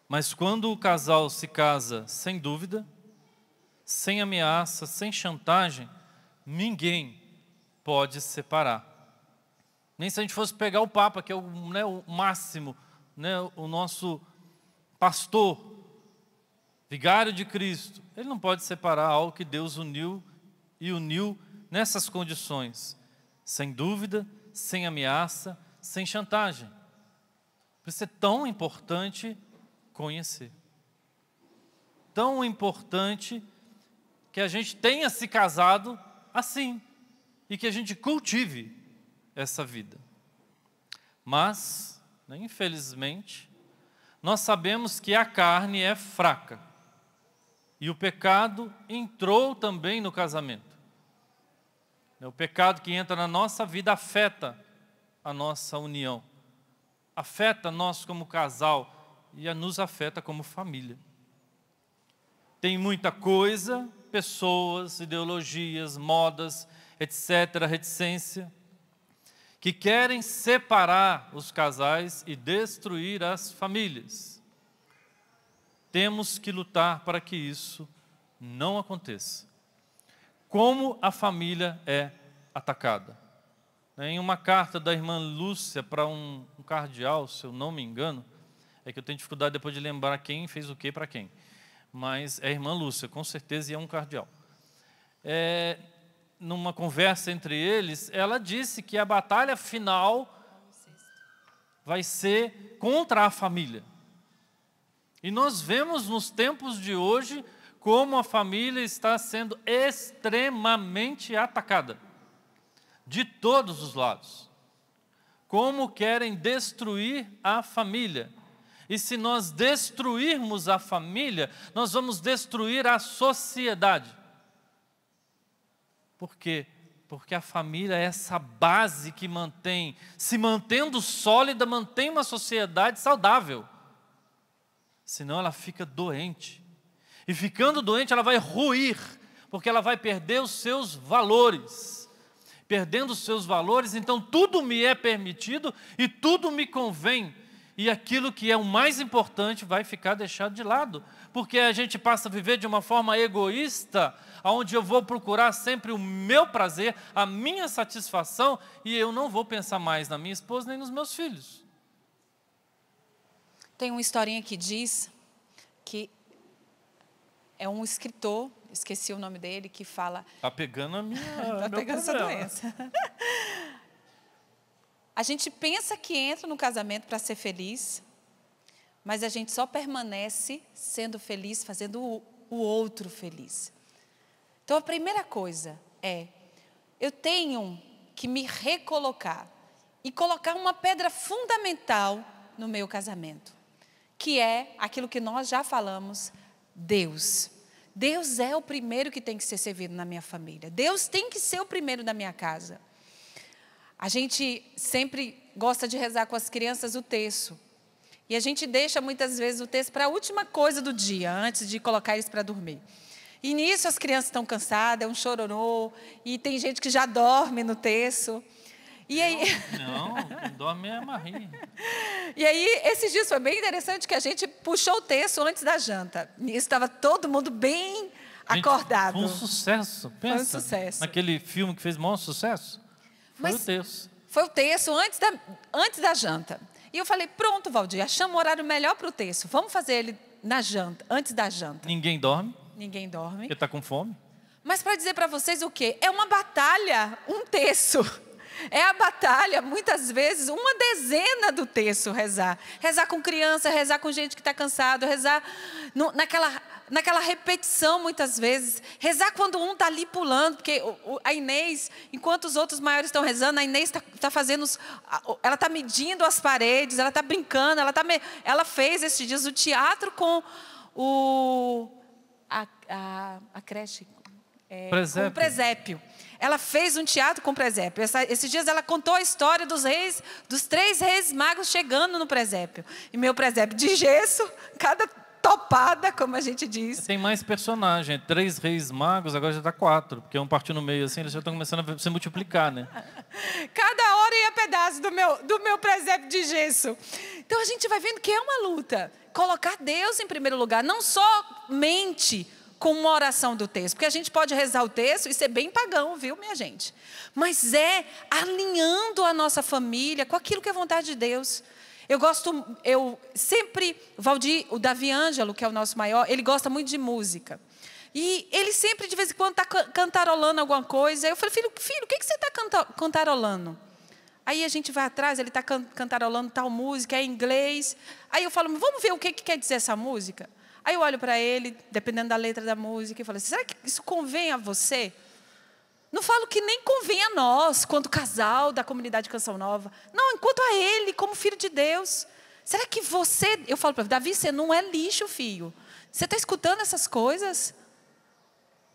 Mas quando o casal se casa sem dúvida, sem ameaça, sem chantagem, ninguém pode separar. Nem se a gente fosse pegar o Papa, que é o máximo, o nosso pastor, vigário de Cristo, ele não pode separar algo que Deus uniu e uniu nessas condições, sem dúvida, sem ameaça, sem chantagem. Por isso é tão importante conhecer. Tão importante que a gente tenha se casado assim e que a gente cultive essa vida. Mas, infelizmente, nós sabemos que a carne é fraca e o pecado entrou também no casamento. O pecado que entra na nossa vida afeta a nossa união, afeta nós como casal e nos afeta como família. Tem muita coisa, pessoas, ideologias, modas, etc., reticência, que querem separar os casais e destruir as famílias. Temos que lutar para que isso não aconteça. Como a família é atacada. Em uma carta da irmã Lúcia para um cardeal, se eu não me engano, é que eu tenho dificuldade depois de lembrar quem fez o que para quem. Mas é a irmã Lúcia, com certeza, e é um cardeal. Numa conversa entre eles, ela disse que a batalha final vai ser contra a família. E nós vemos nos tempos de hoje como a família está sendo extremamente atacada, de todos os lados. Como querem destruir a família. E se nós destruirmos a família, nós vamos destruir a sociedade. Por quê? Porque a família é essa base que mantém, se mantendo sólida, mantém uma sociedade saudável. Senão ela fica doente. E ficando doente ela vai ruir, porque ela vai perder os seus valores. Perdendo os seus valores, então tudo me é permitido e tudo me convém. E aquilo que é o mais importante vai ficar deixado de lado. Porque a gente passa a viver de uma forma egoísta, onde eu vou procurar sempre o meu prazer, a minha satisfação, e eu não vou pensar mais na minha esposa nem nos meus filhos. Tem uma historinha que diz que é um escritor, esqueci o nome dele, que fala... Está pegando a minha... Está pegando essa doença. A gente pensa que entra no casamento para ser feliz, mas a gente só permanece sendo feliz, fazendo o outro feliz. Então, a primeira coisa é, eu tenho que me recolocar e colocar uma pedra fundamental no meu casamento, que é aquilo que nós já falamos, Deus. Deus é o primeiro que tem que ser servido na minha família. Deus tem que ser o primeiro da minha casa. A gente sempre gosta de rezar com as crianças o terço. E a gente deixa muitas vezes o terço para a última coisa do dia, antes de colocar eles para dormir. E nisso as crianças estão cansadas, é um chororô, e tem gente que já dorme no terço. E aí... Não, dorme é marrinha. E aí, esses dias foi bem interessante que a gente puxou o terço antes da janta. E estava todo mundo bem acordado. Foi um sucesso, pensa. Foi um sucesso. Naquele filme que fez o maior sucesso. Foi o terço. Foi o terço antes da janta. E eu falei, pronto, Valdir, achamos um horário melhor para o terço. Vamos fazer ele na janta, antes da janta. Ninguém dorme. Ninguém dorme. Porque está com fome. Mas para dizer para vocês o quê? É uma batalha, um terço. É a batalha, muitas vezes, uma dezena do terço rezar. Rezar com criança, rezar com gente que está cansado, rezar naquela repetição muitas vezes. Rezar quando um está ali pulando, porque a Inês, enquanto os outros maiores estão rezando, a Inês está fazendo, ela está medindo as paredes, ela está brincando, ela fez esses dias o teatro com a creche, com o presépio. Ela fez um teatro com presépio. Esses dias ela contou a história dos 3 reis magos chegando no presépio. E meu presépio de gesso, cada topada, como a gente diz. Tem mais personagem, 3 reis magos, agora já está 4, porque um partiu no meio assim, eles já estão começando a se multiplicar, né? Cada hora ia pedaço do meu presépio de gesso. Então a gente vai vendo que é uma luta. Colocar Deus em primeiro lugar, não somente com uma oração do texto, porque a gente pode rezar o texto e ser bem pagão, viu, minha gente? Mas é alinhando a nossa família com aquilo que é vontade de Deus. Eu sempre, o Davi Ângelo, que é o nosso maior, ele gosta muito de música. E ele sempre, de vez em quando, está cantarolando alguma coisa. Eu falei, filho, o que você está cantarolando? Aí a gente vai atrás, ele está cantarolando tal música, é em inglês. Aí eu falo, vamos ver o que quer dizer essa música? Aí eu olho para ele, dependendo da letra da música, e falo assim, será que isso convém a você? Não falo que nem convém a nós, quanto casal da comunidade Canção Nova. Não, enquanto a ele, como filho de Deus. Será que você... Eu falo para ele, Davi, você não é lixo, filho. Você está escutando essas coisas?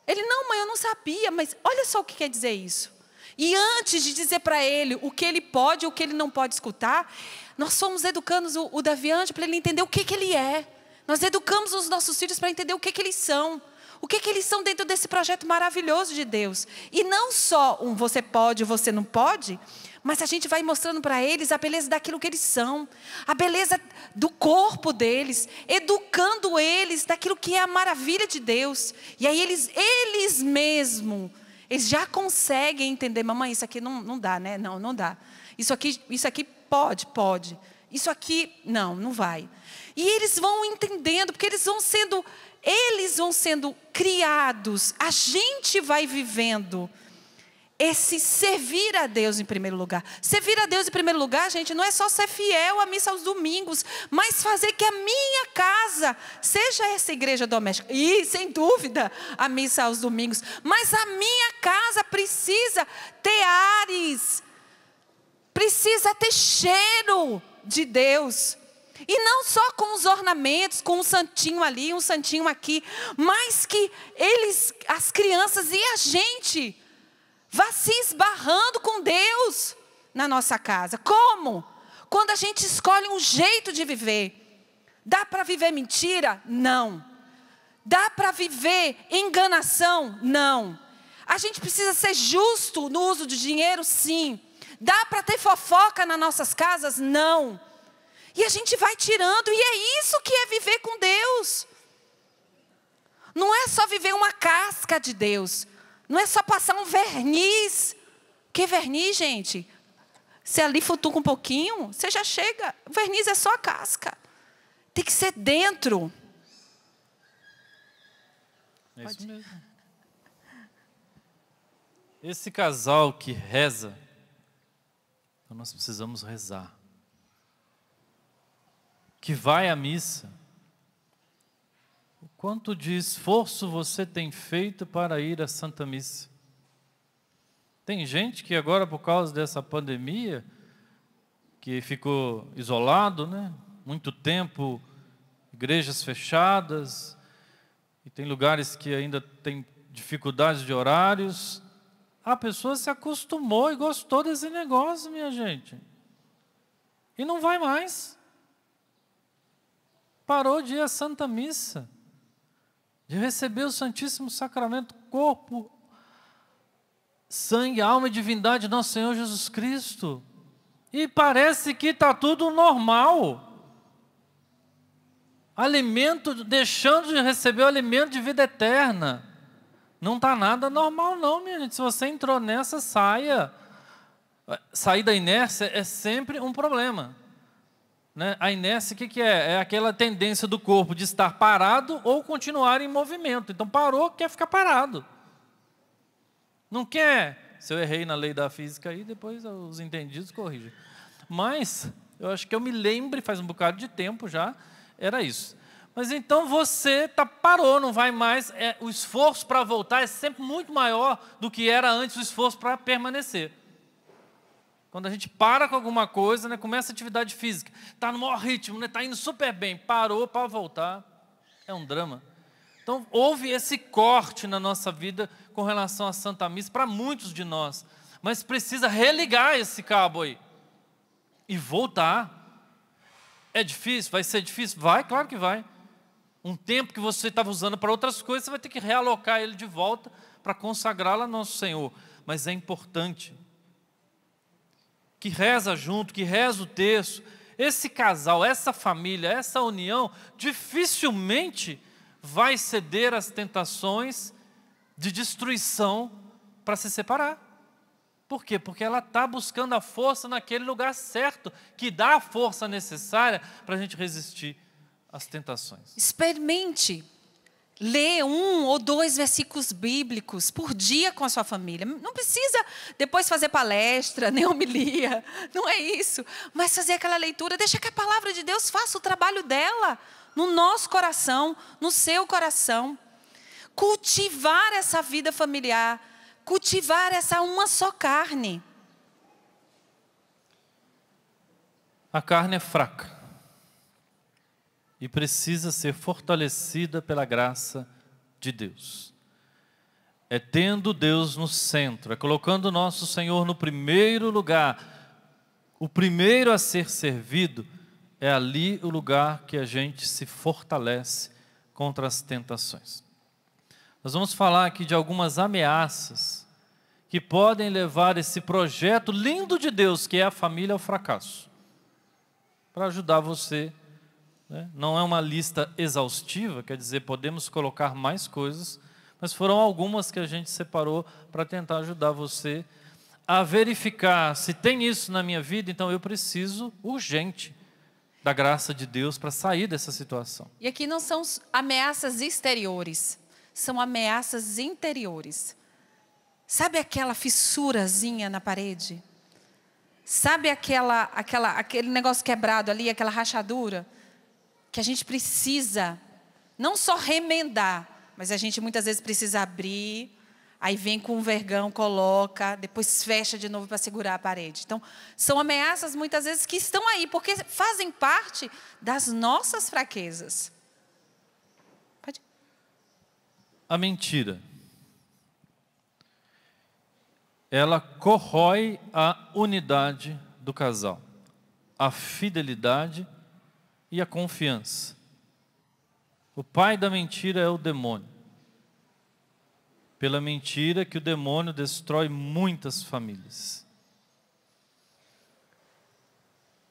Ele, não, mãe, eu não sabia, mas olha só o que quer dizer isso. E antes de dizer para ele o que ele pode e o que ele não pode escutar, nós fomos educando o Davi Ângelo para ele entender o que ele é. Nós educamos os nossos filhos para entender o que eles são. O que eles são dentro desse projeto maravilhoso de Deus. E não só você pode, você não pode, mas a gente vai mostrando para eles a beleza daquilo que eles são. A beleza do corpo deles. Educando eles daquilo que é a maravilha de Deus. E aí eles mesmos, eles já conseguem entender. Mamãe, isso aqui não dá, né? Não dá. Isso aqui pode. Isso aqui, não vai. E eles vão entendendo, porque eles vão sendo criados. A gente vai vivendo esse servir a Deus em primeiro lugar. Servir a Deus em primeiro lugar, gente, não é só ser fiel à missa aos domingos, mas fazer que a minha casa seja essa igreja doméstica. E, sem dúvida, a missa aos domingos. Mas a minha casa precisa ter ares, precisa ter cheiro de Deus. E não só com os ornamentos, com um santinho ali, um santinho aqui, mas que as crianças e a gente vá se esbarrando com Deus na nossa casa. Como? Quando a gente escolhe um jeito de viver. Dá para viver mentira? Não. Dá para viver enganação? Não. A gente precisa ser justo no uso do dinheiro? Sim. Dá para ter fofoca nas nossas casas? Não. E a gente vai tirando, e é isso que é viver com Deus. Não é só viver uma casca de Deus. Não é só passar um verniz. Que verniz, gente? Se ali futuca um pouquinho, você já chega. O verniz é só a casca. Tem que ser dentro. É isso mesmo. Esse casal que reza, nós precisamos rezar. Que vai à missa, o quanto de esforço você tem feito para ir à Santa Missa? Tem gente que agora, por causa dessa pandemia, que ficou isolado, né? Muito tempo, igrejas fechadas, e tem lugares que ainda tem dificuldades de horários, a pessoa se acostumou e gostou desse negócio, minha gente, e não vai mais. Parou de ir à Santa Missa, de receber o Santíssimo Sacramento, corpo, sangue, alma e divindade de nosso Senhor Jesus Cristo. E parece que está tudo normal. Alimento, deixando de receber o alimento de vida eterna. Não está nada normal não, minha gente. Se você entrou nessa, saia. Sair da inércia é sempre um problema. Né? A inércia, o que é? É aquela tendência do corpo de estar parado ou continuar em movimento. Então parou, quer ficar parado. Não quer. Se eu errei na lei da física aí, depois os entendidos corrigem. Mas, eu acho que eu me lembro, faz um bocado de tempo já, era isso. Mas então você parou, não vai mais. O esforço para voltar é sempre muito maior do que era antes o esforço para permanecer. Quando a gente para com alguma coisa, né, começa a atividade física, está no maior ritmo, está, né, indo super bem, parou para voltar, é um drama. Então, houve esse corte na nossa vida com relação à Santa Missa, para muitos de nós. Mas precisa religar esse cabo aí e voltar. É difícil? Vai ser difícil? Vai, claro que vai. Um tempo que você estava usando para outras coisas, você vai ter que realocar ele de volta para consagrá-lo ao nosso Senhor. Mas é importante que reza junto, que reza o terço. Esse casal, essa família, essa união, dificilmente vai ceder às tentações de destruição para se separar. Por quê? Porque ela está buscando a força naquele lugar certo, que dá a força necessária para a gente resistir às tentações. Experimente ler 1 ou 2 versículos bíblicos por dia com a sua família. Não precisa depois fazer palestra, nem homilia, não é isso. Mas fazer aquela leitura, deixa que a palavra de Deus faça o trabalho dela, no nosso coração, no seu coração. Cultivar essa vida familiar, cultivar essa uma só carne. A carne é fraca e precisa ser fortalecida pela graça de Deus. É tendo Deus no centro, é colocando o nosso Senhor no primeiro lugar, o primeiro a ser servido, é ali o lugar que a gente se fortalece contra as tentações. Nós vamos falar aqui de algumas ameaças que podem levar esse projeto lindo de Deus, que é a família, ao fracasso. Para ajudar você, né? Não é uma lista exaustiva, quer dizer, podemos colocar mais coisas, mas foram algumas que a gente separou para tentar ajudar você a verificar se tem isso na minha vida, então eu preciso urgente da graça de Deus para sair dessa situação. E aqui não são ameaças exteriores, são ameaças interiores. Sabe aquela fissurazinha na parede? Sabe aquele negócio quebrado ali, aquela rachadura? Que a gente precisa não só remendar, mas a gente muitas vezes precisa abrir, aí vem com um vergão, coloca, depois fecha de novo para segurar a parede. Então, são ameaças muitas vezes que estão aí, porque fazem parte das nossas fraquezas. Pode? A mentira. Ela corrói a unidade do casal, a fidelidade e a confiança. O pai da mentira é o demônio. Pela mentira que o demônio destrói muitas famílias.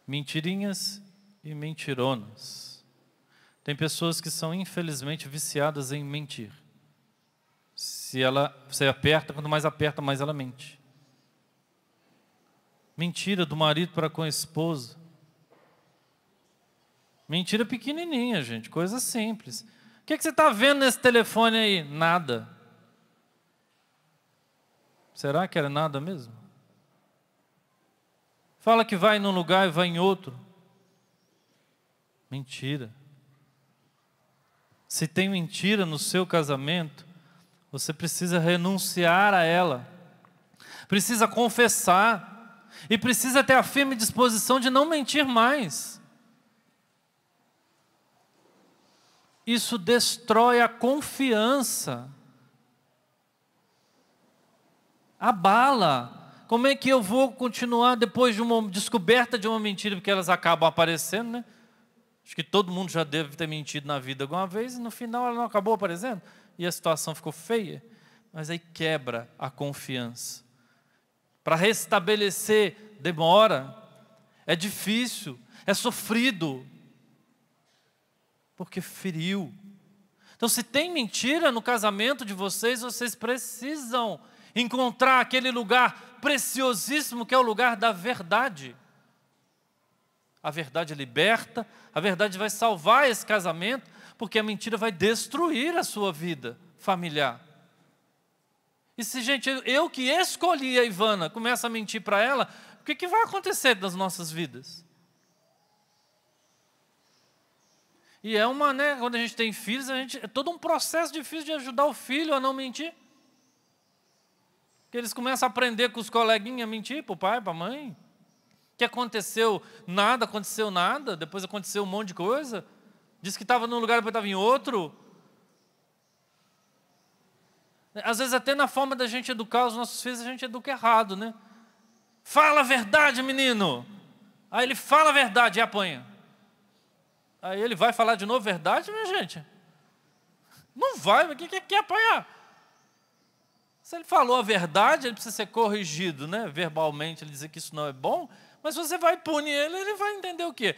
Mentirinhas e mentironas. Tem pessoas que são infelizmente viciadas em mentir. Você aperta, quanto mais aperta, mais ela mente. Mentira do marido para com a esposa. Mentira pequenininha, gente, coisa simples. O que você está vendo nesse telefone aí? Nada. Será que era nada mesmo? Fala que vai num lugar e vai em outro. Mentira. Se tem mentira no seu casamento, você precisa renunciar a ela. Precisa confessar. E precisa ter a firme disposição de não mentir mais. Isso destrói a confiança. Abala. Como é que eu vou continuar depois de uma descoberta de uma mentira, porque elas acabam aparecendo, né? Acho que todo mundo já deve ter mentido na vida alguma vez, e no final ela não acabou aparecendo, e a situação ficou feia. Mas aí quebra a confiança. Para restabelecer, demora, é difícil, é sofrido, porque feriu. Então, se tem mentira no casamento de vocês, vocês precisam encontrar aquele lugar preciosíssimo que é o lugar da verdade. A verdade liberta, a verdade vai salvar esse casamento, porque a mentira vai destruir a sua vida familiar. E se, gente, eu que escolhi a Ivana, começa a mentir para ela, o que vai acontecer nas nossas vidas? E é quando a gente tem filhos, é todo um processo difícil de ajudar o filho a não mentir. Que eles começam a aprender com os coleguinhas a mentir para o pai, para a mãe. Que aconteceu nada, depois aconteceu um monte de coisa. Diz que estava num lugar, depois estava em outro. Às vezes até na forma da gente educar os nossos filhos, a gente educa errado, né? Fala a verdade, menino. Aí ele fala a verdade e apanha. Aí ele vai falar de novo verdade, minha gente? Não vai, mas o que quer apanhar? Se ele falou a verdade, ele precisa ser corrigido, né? Verbalmente, ele dizer que isso não é bom, mas você vai punir ele, ele vai entender o quê?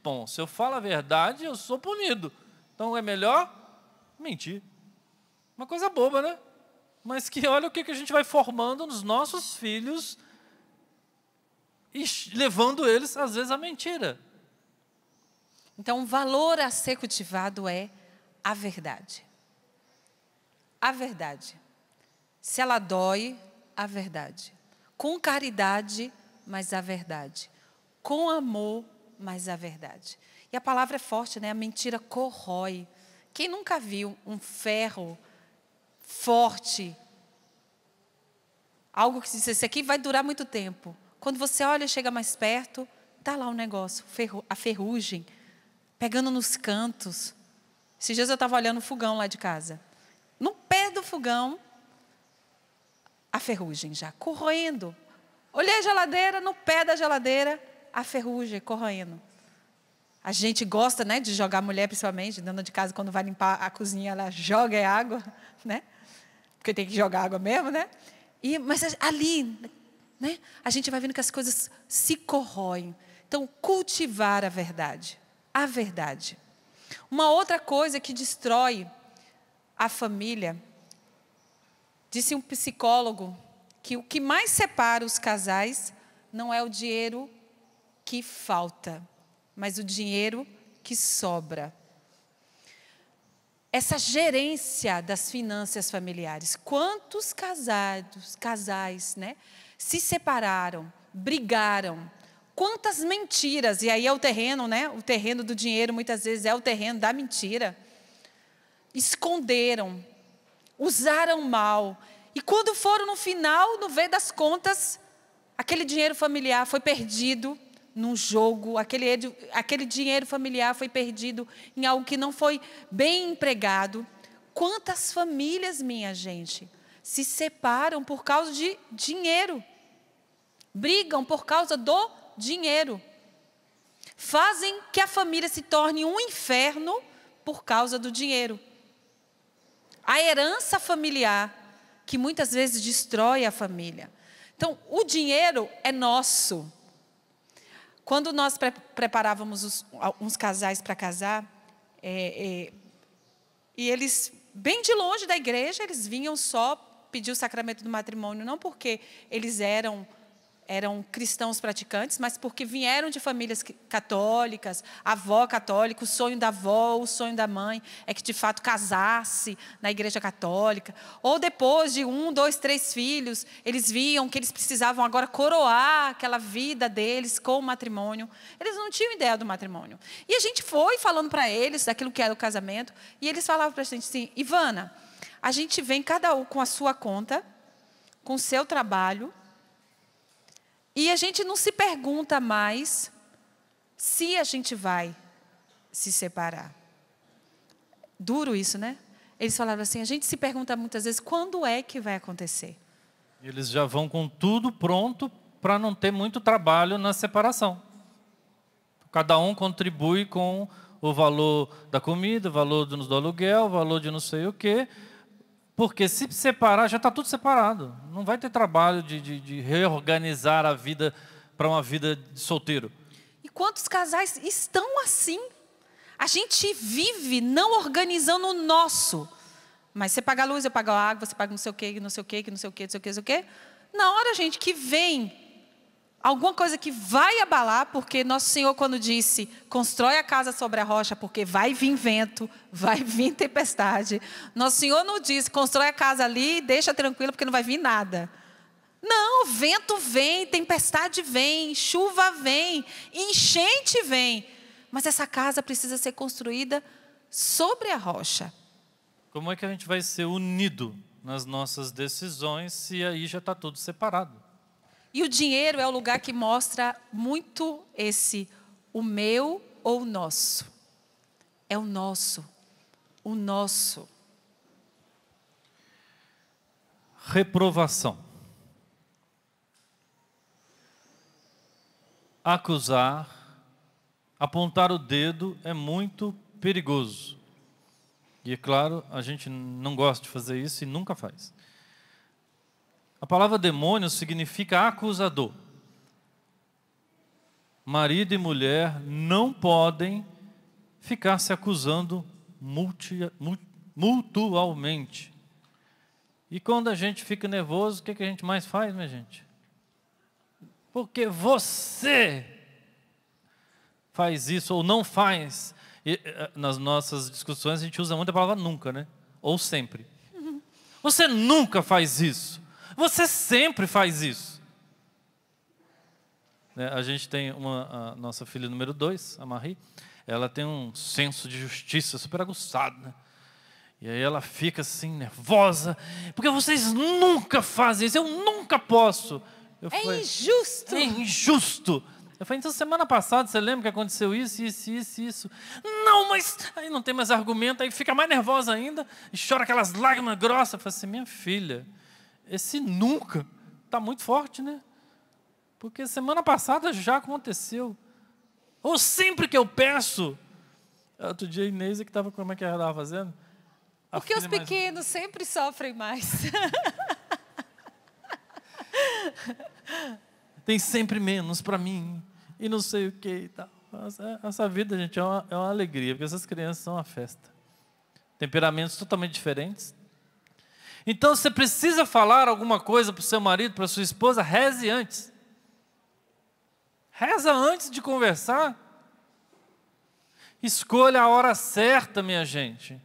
Bom, se eu falo a verdade, eu sou punido. Então é melhor mentir. Uma coisa boba, né? Mas que olha o que a gente vai formando nos nossos filhos e levando eles, às vezes, à mentira. Então, o valor a ser cultivado é a verdade. A verdade. Se ela dói, a verdade. Com caridade, mas a verdade. Com amor, mas a verdade. E a palavra é forte, né? A mentira corrói. Quem nunca viu um ferro forte, algo que diz, esse aqui vai durar muito tempo. Quando você olha e chega mais perto, está lá o negócio, a ferrugem, pegando nos cantos. Esses dias eu estava olhando o fogão lá de casa. No pé do fogão, a ferrugem já corroendo. Olhei a geladeira, no pé da geladeira, a ferrugem corroendo. A gente gosta, né, de jogar, mulher principalmente, dona de casa, quando vai limpar a cozinha, ela joga água, né? Porque tem que jogar água mesmo, né? Mas ali, né, a gente vai vendo que as coisas se corroem. Então, cultivar a verdade. A verdade. Uma outra coisa que destrói a família, disse um psicólogo, que o que mais separa os casais não é o dinheiro que falta, mas o dinheiro que sobra. Essa gerência das finanças familiares. Quantos casais, né, se separaram, brigaram. Quantas mentiras, e aí é o terreno, né? O terreno do dinheiro muitas vezes é o terreno da mentira. Esconderam, usaram mal. E quando foram no final, no ver das contas, aquele dinheiro familiar foi perdido num jogo, aquele dinheiro familiar foi perdido em algo que não foi bem empregado. Quantas famílias, minha gente, se separam por causa de dinheiro? Brigam por causa do dinheiro. Fazem que a família se torne um inferno por causa do dinheiro. A herança familiar, que muitas vezes destrói a família. Então, o dinheiro é nosso. Quando nós preparávamos uns casais para casar, e eles, bem de longe da igreja, eles vinham só pedir o sacramento do matrimônio, não porque eles eram cristãos praticantes, mas porque vieram de famílias católicas, avó católica, o sonho da avó, o sonho da mãe é que de fato casasse na igreja católica. Ou depois de 1, 2, 3 filhos, eles viam que eles precisavam agora coroar aquela vida deles com o matrimônio. Eles não tinham ideia do matrimônio. E a gente foi falando para eles daquilo que era o casamento, e eles falavam para a gente assim: Ivana, a gente vem cada um com a sua conta, com o seu trabalho, e a gente não se pergunta mais se a gente vai se separar. Duro isso, né? Eles falavam assim, a gente se pergunta muitas vezes, quando é que vai acontecer? Eles já vão com tudo pronto para não ter muito trabalho na separação. Cada um contribui com o valor da comida, o valor do aluguel, o valor de não sei o quê. Porque se separar, já está tudo separado. Não vai ter trabalho de reorganizar a vida para uma vida de solteiro. E quantos casais estão assim? A gente vive não organizando o nosso. Mas você paga a luz, eu pago a água, você paga não sei o quê, não sei o quê, não sei o quê, não sei o quê, não sei o quê. Na hora, gente, que vem alguma coisa que vai abalar, porque Nosso Senhor, quando disse, constrói a casa sobre a rocha, porque vai vir vento, vai vir tempestade. Nosso Senhor não disse, constrói a casa ali e deixa tranquilo, porque não vai vir nada. Não, vento vem, tempestade vem, chuva vem, enchente vem. Mas essa casa precisa ser construída sobre a rocha. Como é que a gente vai ser unido nas nossas decisões se aí já está tudo separado? E o dinheiro é o lugar que mostra muito o meu ou o nosso. É o nosso. O nosso. Reprovação. Acusar, apontar o dedo é muito perigoso. E é claro, a gente não gosta de fazer isso e nunca faz. A palavra demônio significa acusador. Marido e mulher não podem ficar se acusando mutualmente. E quando a gente fica nervoso, o que a gente mais faz, minha gente? Porque você faz isso ou não faz. E, nas nossas discussões a gente usa muito a palavra nunca, né? Ou sempre. Você nunca faz isso. Você sempre faz isso. A gente tem a nossa filha número 2, a Marie, ela tem um senso de justiça super aguçado, né? E aí ela fica assim, nervosa, porque vocês nunca fazem isso, eu nunca posso. Injusto! É injusto! Eu falei, então semana passada, você lembra que aconteceu isso. Não, mas aí não tem mais argumento, aí fica mais nervosa ainda, e chora aquelas lágrimas grossas. Eu falei assim, minha filha, esse nunca está muito forte, né? Porque semana passada já aconteceu. Ou sempre que eu peço. Outro dia a Inês que estava, como é que ela estava fazendo? Porque os pequenos sempre sofrem mais. Tem sempre menos para mim. E não sei o que e tal. Essa vida, gente, é uma alegria. Porque essas crianças são uma festa. Temperamentos totalmente diferentes. Então, você precisa falar alguma coisa para o seu marido, para a sua esposa, reze antes. Reza antes de conversar. Escolha a hora certa, minha gente.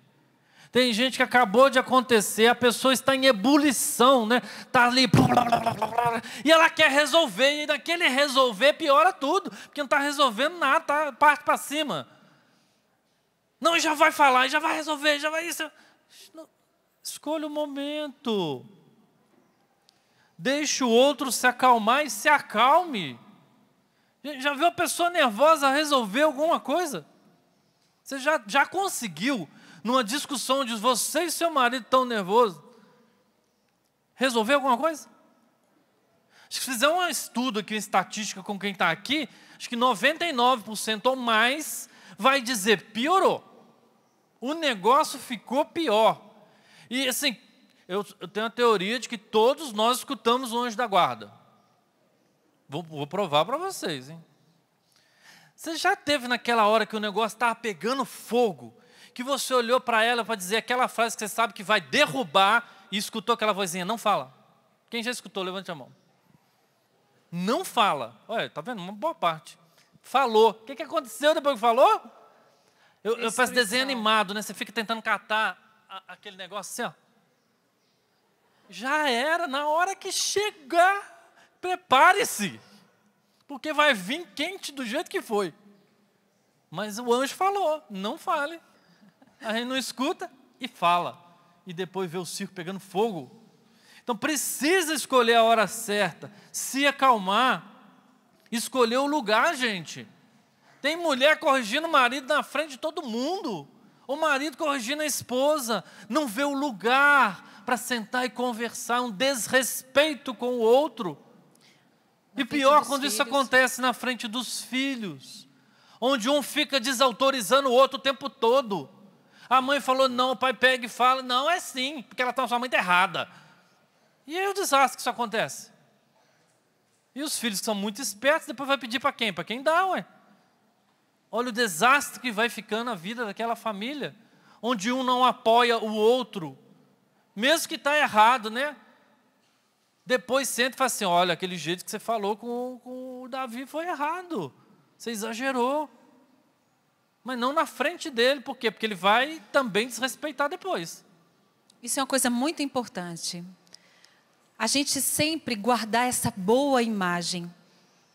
Tem gente que acabou de acontecer, a pessoa está em ebulição, né? Está ali, e ela quer resolver, e naquele resolver piora tudo, porque não está resolvendo nada, tá, parte para cima. Não, já vai falar, já vai resolver, já vai isso. Escolha o momento. Deixe o outro se acalmar e se acalme. Já viu a pessoa nervosa resolver alguma coisa? Você já conseguiu, numa discussão onde você e seu marido estão nervosos, resolver alguma coisa? Acho que se fizer um estudo aqui, uma estatística com quem está aqui, acho que 99% ou mais vai dizer, piorou. O negócio ficou pior. E assim, eu tenho a teoria de que todos nós escutamos o anjo da guarda. Vou provar para vocês, hein? Você já teve naquela hora que o negócio estava pegando fogo, que você olhou para ela para dizer aquela frase que você sabe que vai derrubar e escutou aquela vozinha, não fala. Quem já escutou, levante a mão. Não fala. Olha, tá vendo? Uma boa parte. Falou. O que aconteceu depois que falou? Eu faço desenho animado, né? Você fica tentando catar aquele negócio assim, ó. Já era, na hora que chegar, prepare-se, porque vai vir quente do jeito que foi. Mas o anjo falou, não fale. A gente não escuta e fala. E depois vê o circo pegando fogo. Então precisa escolher a hora certa, se acalmar, escolher o lugar, gente. Tem mulher corrigindo o marido na frente de todo mundo. O marido corrigindo a esposa, não vê o lugar para sentar e conversar, um desrespeito com o outro. E pior quando isso acontece na frente dos filhos, onde um fica desautorizando o outro o tempo todo. A mãe falou não, o pai pega e fala, não, é sim, porque ela está muito errada. E aí o desastre que isso acontece. E os filhos que são muito espertos, depois vai pedir para quem? Para quem dá, ué. Olha o desastre que vai ficando na vida daquela família, onde um não apoia o outro, mesmo que está errado, né? Depois senta e fala assim, olha, aquele jeito que você falou com o Davi foi errado, você exagerou. Mas não na frente dele, por quê? Porque ele vai também desrespeitar depois. Isso é uma coisa muito importante. A gente sempre guardar essa boa imagem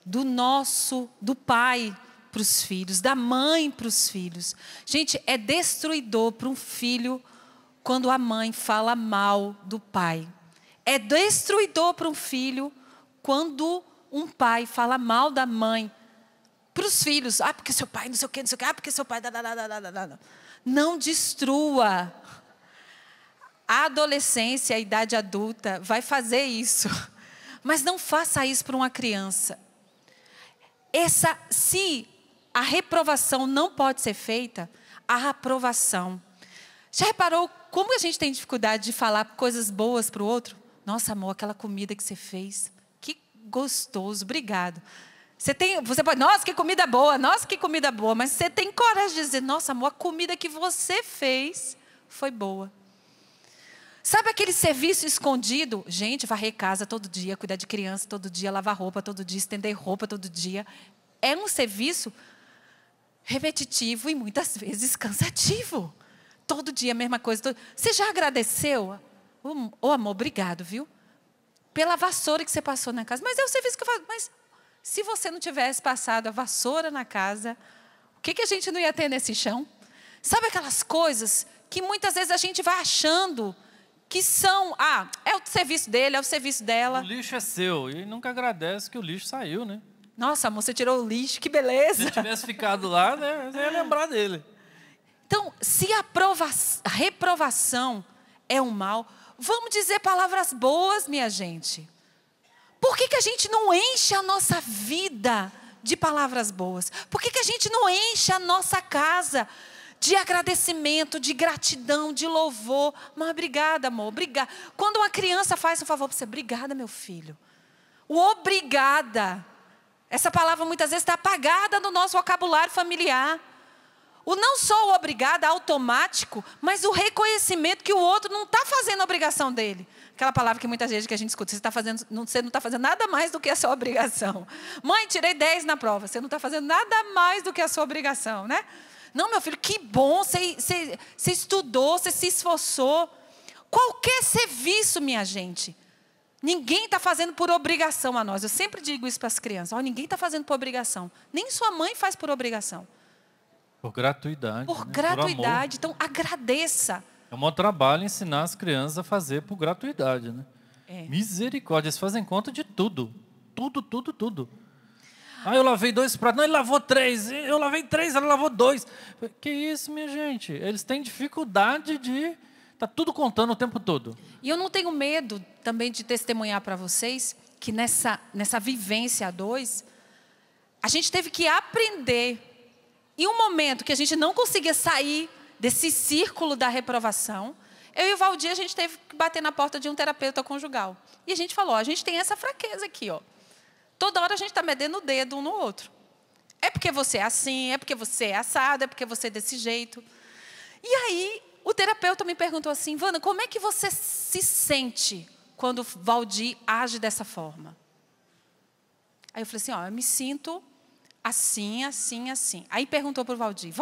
do pai para os filhos, da mãe para os filhos. Gente, é destruidor para um filho quando a mãe fala mal do pai. É destruidor para um filho quando um pai fala mal da mãe para os filhos. Ah, porque seu pai não sei o quê, não sei o quê. Ah, porque seu pai... Não destrua. A adolescência, a idade adulta vai fazer isso. Mas não faça isso para uma criança. Se a reprovação não pode ser feita, a aprovação. Já reparou como a gente tem dificuldade de falar coisas boas para o outro? Nossa, amor, aquela comida que você fez, que gostoso, obrigado. Você pode, nossa, que comida boa, mas você tem coragem de dizer, nossa, amor, a comida que você fez foi boa. Sabe aquele serviço escondido? Gente, varrer casa todo dia, cuidar de criança todo dia, lavar roupa todo dia, estender roupa todo dia. É um serviço repetitivo e muitas vezes cansativo. Todo dia a mesma coisa. Você já agradeceu? Ô amor, obrigado, viu? Pela vassoura que você passou na casa. Mas é o serviço que eu faço. Mas se você não tivesse passado a vassoura na casa, o que a gente não ia ter nesse chão? Sabe aquelas coisas que muitas vezes a gente vai achando que são, é o serviço dele, é o serviço dela. O lixo é seu e nunca agradece que o lixo saiu, né? Nossa, amor, você tirou o lixo, que beleza. Se tivesse ficado lá, né, você ia lembrar dele. Então, se a reprovação é um mal, vamos dizer palavras boas, minha gente. Por que a gente não enche a nossa vida de palavras boas? Por que a gente não enche a nossa casa de agradecimento, de gratidão, de louvor? Mas obrigada, amor, obrigada. Quando uma criança faz um favor para você, obrigada, meu filho. O obrigada. Essa palavra muitas vezes está apagada no nosso vocabulário familiar. O não só o obrigado automático, mas o reconhecimento que o outro não está fazendo a obrigação dele. Aquela palavra que muitas vezes que a gente escuta, você não está fazendo nada mais do que a sua obrigação. Mãe, tirei 10 na prova, você não está fazendo nada mais do que a sua obrigação, né? Não, meu filho, que bom, você estudou, você se esforçou. Qualquer serviço, minha gente, ninguém está fazendo por obrigação a nós. Eu sempre digo isso para as crianças, ninguém está fazendo por obrigação. Nem sua mãe faz por obrigação. Por gratuidade. Por né? gratuidade. Por amor. Então, agradeça. É um bom trabalho ensinar as crianças a fazer por gratuidade, né? Misericórdia, eles fazem conta de tudo. Tudo. Eu lavei 2 pratos. Não, ele lavou 3. Eu lavei 3, ela lavou 2. Que isso, minha gente? Eles têm dificuldade de... Está tudo contando o tempo todo. E eu não tenho medo também de testemunhar para vocês que nessa vivência a 2, a gente teve que aprender. Em um momento que a gente não conseguia sair desse círculo da reprovação, eu e o Valdir, a gente teve que bater na porta de um terapeuta conjugal. E a gente falou, a gente tem essa fraqueza aqui, ó. Toda hora a gente está medendo o dedo um no outro. É porque você é assim, é porque você é assado, é porque você é desse jeito. E aí, o terapeuta me perguntou assim, Ivana, como é que você se sente quando o Valdir age dessa forma? Aí eu falei assim, eu me sinto assim. Aí perguntou para o Valdir,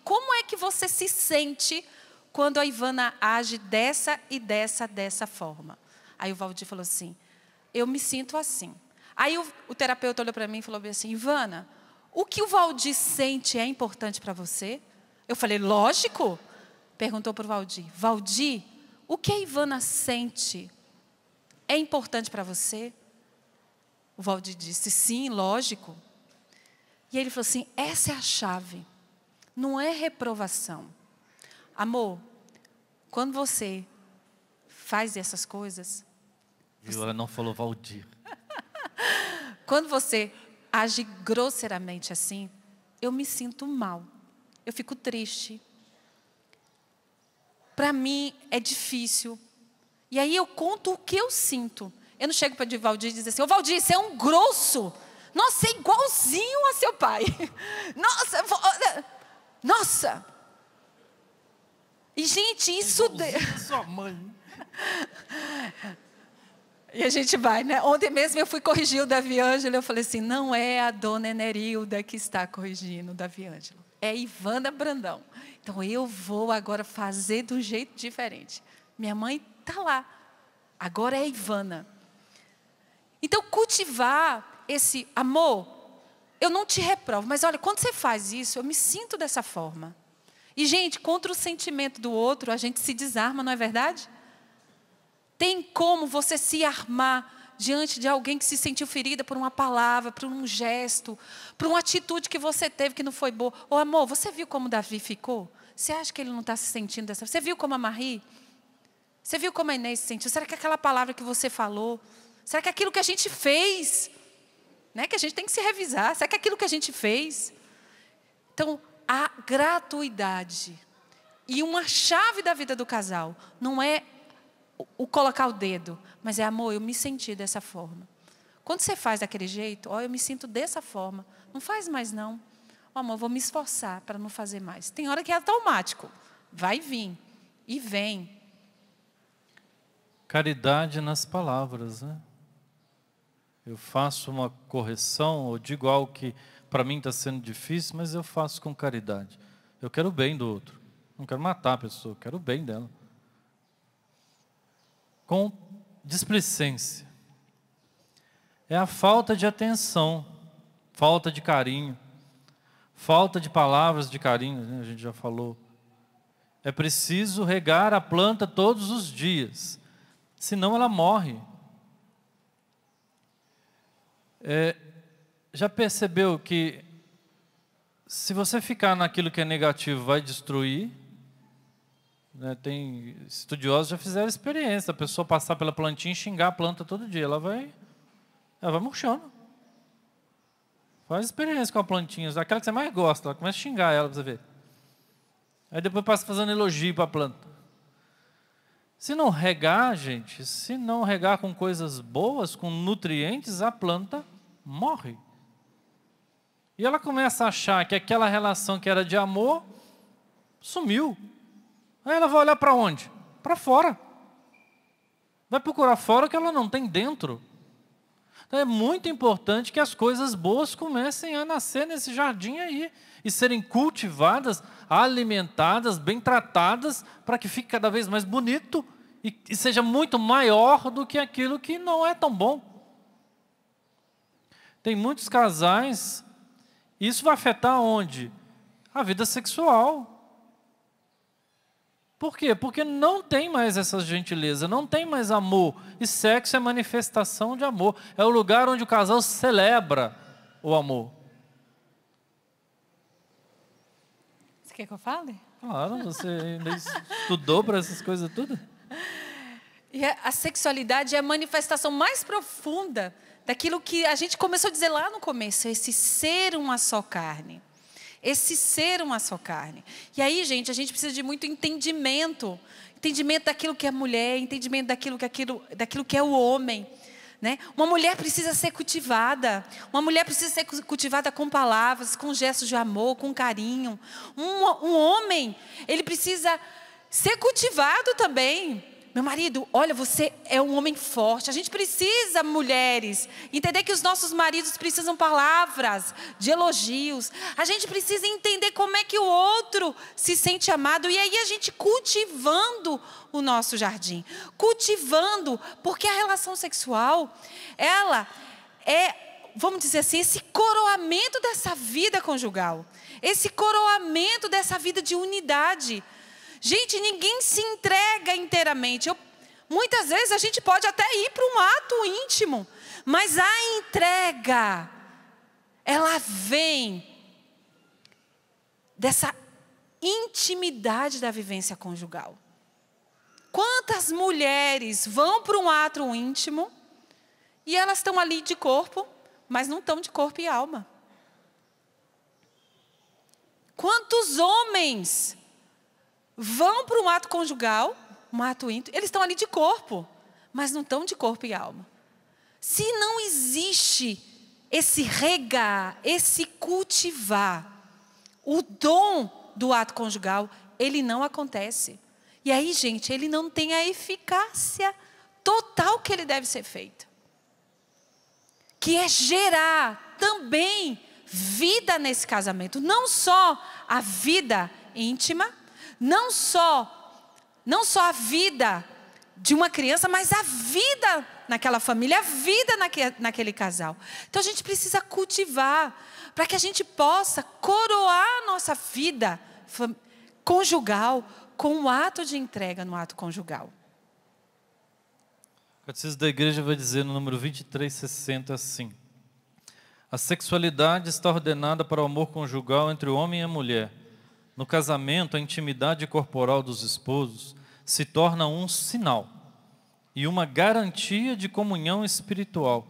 como é que você se sente quando a Ivana age dessa forma? Aí o Valdir falou assim, eu me sinto assim. Aí o terapeuta olhou para mim e falou assim, Ivana, o que o Valdir sente é importante para você? Eu falei, lógico. Perguntou para o Valdir, o que a Ivana sente é importante para você? O Valdir disse, sim, lógico. E ele falou assim, essa é a chave, não é reprovação. Amor, quando você faz essas coisas... Ela não falou Valdir. Quando você age grosseiramente assim, eu me sinto mal, eu fico triste. Para mim é difícil. E aí eu conto o que eu sinto. Eu não chego para o Valdir e dizer assim, Valdir, você é um grosso. Nossa, você é igualzinho a seu pai. Nossa. E, gente, isso... Sua mãe. E a gente vai, né? Ontem mesmo eu fui corrigir o Davi Ângelo. Eu falei assim, não é a dona Enerilda que está corrigindo o Davi Ângelo. É Ivana Brandão. Então, eu vou agora fazer de um jeito diferente. Minha mãe está lá. Agora é Ivana. Então, cultivar esse amor, eu não te reprovo. Mas, olha, quando você faz isso, eu me sinto dessa forma. E, gente, contra o sentimento do outro, a gente se desarma, não é verdade? Tem como você se armar diante de alguém que se sentiu ferida por uma palavra, por um gesto, por uma atitude que você teve que não foi boa. Ô amor, você viu como Davi ficou? Você acha que ele não está se sentindo dessa forma? Você viu como a Marie? Você viu como a Inês se sentiu? Será que aquela palavra que você falou? Será que aquilo que a gente fez? Né? Que a gente tem que se revisar. Será que aquilo que a gente fez? Então, a gratuidade E uma chave da vida do casal não é o colocar o dedo, mas é amor, eu me senti dessa forma. Quando você faz daquele jeito, ó, eu me sinto dessa forma. Não faz mais não. Ó, amor, eu vou me esforçar para não fazer mais. Tem hora que é automático. Vai vir. E vem. Caridade nas palavras, né? Eu faço uma correção, ou digo algo que para mim está sendo difícil, mas eu faço com caridade. Eu quero o bem do outro. Não quero matar a pessoa, eu quero o bem dela. Com displicência. É a falta de atenção, falta de carinho, falta de palavras de carinho, né? A gente já falou. É preciso regar a planta todos os dias, senão ela morre. Já percebeu que se você ficar naquilo que é negativo, vai destruir? Né? Tem estudiosos que já fizeram experiência, a pessoa passar pela plantinha e xingar a planta todo dia, ela vai murchando. Faz experiência com a plantinha, aquela que você mais gosta, ela começa a xingar ela para você ver. Aí depois passa fazendo elogio para a planta. Se não regar, gente, se não regar com coisas boas, com nutrientes, a planta morre. E ela começa a achar que aquela relação que era de amor sumiu. Aí ela vai olhar para onde? Para fora. Vai procurar fora o que ela não tem dentro. Então é muito importante que as coisas boas comecem a nascer nesse jardim aí e serem cultivadas, alimentadas, bem tratadas, para que fique cada vez mais bonito e seja muito maior do que aquilo que não é tão bom. Tem muitos casais, isso vai afetar onde? A vida sexual. Por quê? Porque não tem mais essa gentileza, não tem mais amor. E sexo é manifestação de amor. É o lugar onde o casal celebra o amor. Você quer que eu fale? Claro, você ainda estudou para essas coisas tudo. E a sexualidade é a manifestação mais profunda daquilo que a gente começou a dizer lá no começo, esse ser uma só carne. Esse ser uma só carne. E aí, gente, a gente precisa de muito entendimento. Entendimento daquilo que é mulher, entendimento daquilo que é o homem. Né? Uma mulher precisa ser cultivada. Uma mulher precisa ser cultivada com palavras, com gestos de amor, com carinho. Um homem, ele precisa ser cultivado também. Meu marido, olha, você é um homem forte. A gente precisa, mulheres, entender que os nossos maridos precisam palavras de elogios. A gente precisa entender como é que o outro se sente amado. E aí a gente cultivando o nosso jardim. Cultivando, porque a relação sexual, ela é, vamos dizer assim, esse coroamento dessa vida conjugal. Esse coroamento dessa vida de unidade. Gente, ninguém se entrega inteiramente. Muitas vezes a gente pode até ir para um ato íntimo, mas a entrega, ela vem dessa intimidade da vivência conjugal. Quantas mulheres vão para um ato íntimo e elas estão ali de corpo, mas não estão de corpo e alma? Quantos homens vão para um ato conjugal, um ato íntimo, eles estão ali de corpo, mas não estão de corpo e alma. Se não existe esse regar, esse cultivar, o dom do ato conjugal, ele não acontece. E aí, gente, ele não tem a eficácia total que ele deve ser feito. Que é gerar também vida nesse casamento. Não só a vida íntima, não só a vida de uma criança, mas a vida naquela família, a vida naquele casal. Então a gente precisa cultivar, para que a gente possa coroar a nossa vida conjugal com o ato de entrega no ato conjugal. O Catecismo da Igreja vai dizer no número 2360 assim: a sexualidade está ordenada para o amor conjugal entre o homem e a mulher. No casamento, a intimidade corporal dos esposos se torna um sinal e uma garantia de comunhão espiritual.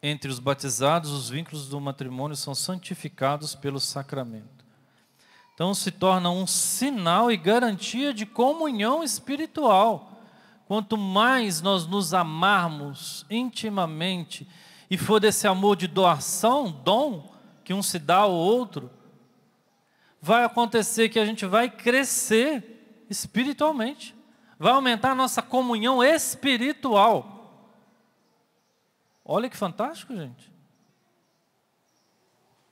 Entre os batizados, os vínculos do matrimônio são santificados pelo sacramento. Então se torna um sinal e garantia de comunhão espiritual. Quanto mais nós nos amarmos intimamente e for desse amor de doação, dom, que um se dá ao outro, vai acontecer que a gente vai crescer espiritualmente. Vai aumentar a nossa comunhão espiritual. Olha que fantástico, gente.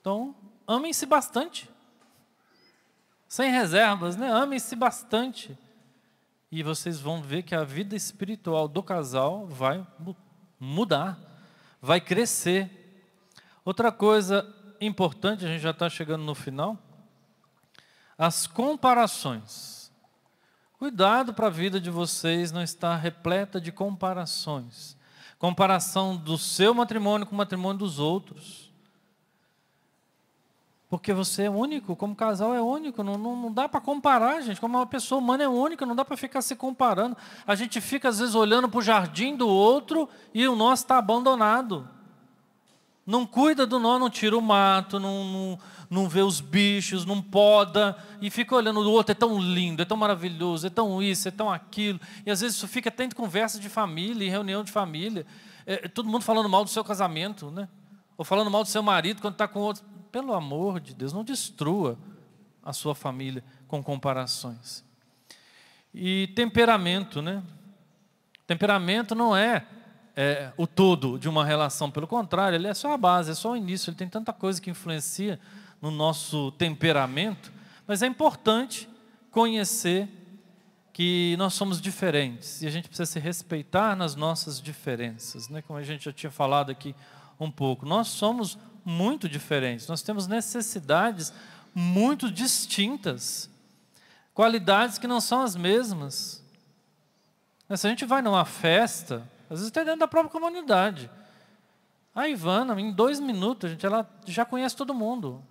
Então, amem-se bastante. Sem reservas, né? Amem-se bastante. E vocês vão ver que a vida espiritual do casal vai mudar, vai crescer. Outra coisa importante, a gente já está chegando no final, as comparações. Cuidado para a vida de vocês não estar repleta de comparações. Comparação do seu matrimônio com o matrimônio dos outros. Porque você é único, como casal é único, não dá para comparar, gente. Como uma pessoa humana é única, não dá para ficar se comparando. A gente fica, às vezes, olhando para o jardim do outro e o nosso está abandonado. Não cuida do nosso, não tira o mato, não vê os bichos, não poda, e fica olhando o outro, é tão lindo, é tão maravilhoso, é tão isso, é tão aquilo. E às vezes isso fica até em conversa de família, em reunião de família. Todo mundo falando mal do seu casamento, né? Ou falando mal do seu marido quando está com outro. Pelo amor de Deus, não destrua a sua família com comparações. E temperamento, né? Temperamento não é o todo de uma relação, pelo contrário, ele é só a base, é só o início, ele tem tanta coisa que influencia no nosso temperamento, mas é importante conhecer que nós somos diferentes e a gente precisa se respeitar nas nossas diferenças, né? Como a gente já tinha falado aqui um pouco, nós somos muito diferentes, nós temos necessidades muito distintas, qualidades que não são as mesmas. Se a gente vai numa festa, às vezes até dentro da própria comunidade, a Ivana, em 2 minutos, ela já conhece todo mundo.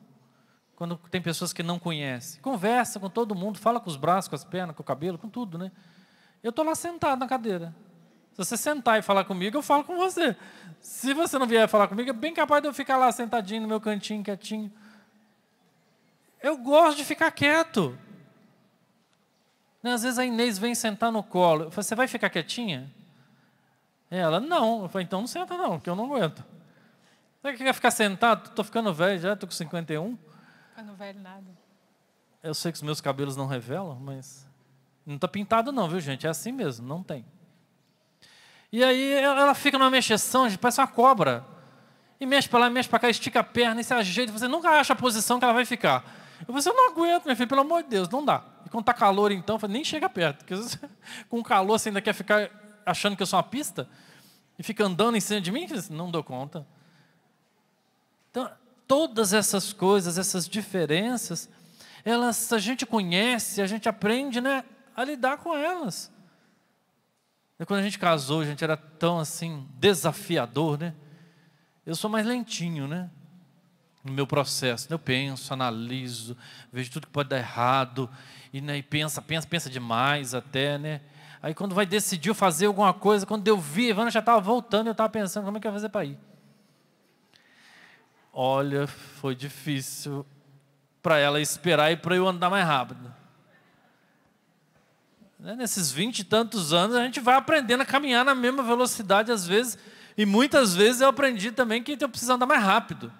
Quando tem pessoas que não conhecem, conversa com todo mundo, fala com os braços, com as pernas, com o cabelo, com tudo, né? Eu estou lá sentado na cadeira. Se você sentar e falar comigo, eu falo com você. Se você não vier falar comigo, é bem capaz de eu ficar lá sentadinho no meu cantinho, quietinho. Eu gosto de ficar quieto. Às vezes a Inês vem sentar no colo. Eu falo, você vai ficar quietinha? Ela, não. Eu falei, então não senta não, porque eu não aguento. Você quer ficar sentado? Estou ficando velho já, estou com 51. Ficando velho nada. Eu sei que os meus cabelos não revelam, mas não está pintado não, viu gente? É assim mesmo, não tem. E aí ela fica numa mexeção, parece uma cobra. E mexe para lá, mexe para cá, estica a perna, e se ajeita, você nunca acha a posição que ela vai ficar. Eu falei, eu não aguento, minha filha, pelo amor de Deus, não dá. E quando está calor então, eu falei, nem chega perto, porque às vezes, com calor você ainda quer ficar achando que eu sou uma pista, e fica andando em cima de mim, não dou conta. Então, todas essas coisas, essas diferenças, a gente conhece, a gente aprende, né, a lidar com elas. E quando a gente casou, a gente era tão assim, desafiador, né? Eu sou mais lentinho, né? No meu processo, eu penso, analiso, vejo tudo que pode dar errado, e pensa demais até, né? Aí quando vai decidir fazer alguma coisa, quando eu vi, a Ivana já estava voltando, eu estava pensando, como é que eu ia fazer para ir? Olha, foi difícil para ela esperar e para eu andar mais rápido. Nesses 20 e tantos anos, a gente vai aprendendo a caminhar na mesma velocidade às vezes, e muitas vezes eu aprendi também que eu preciso andar mais rápido,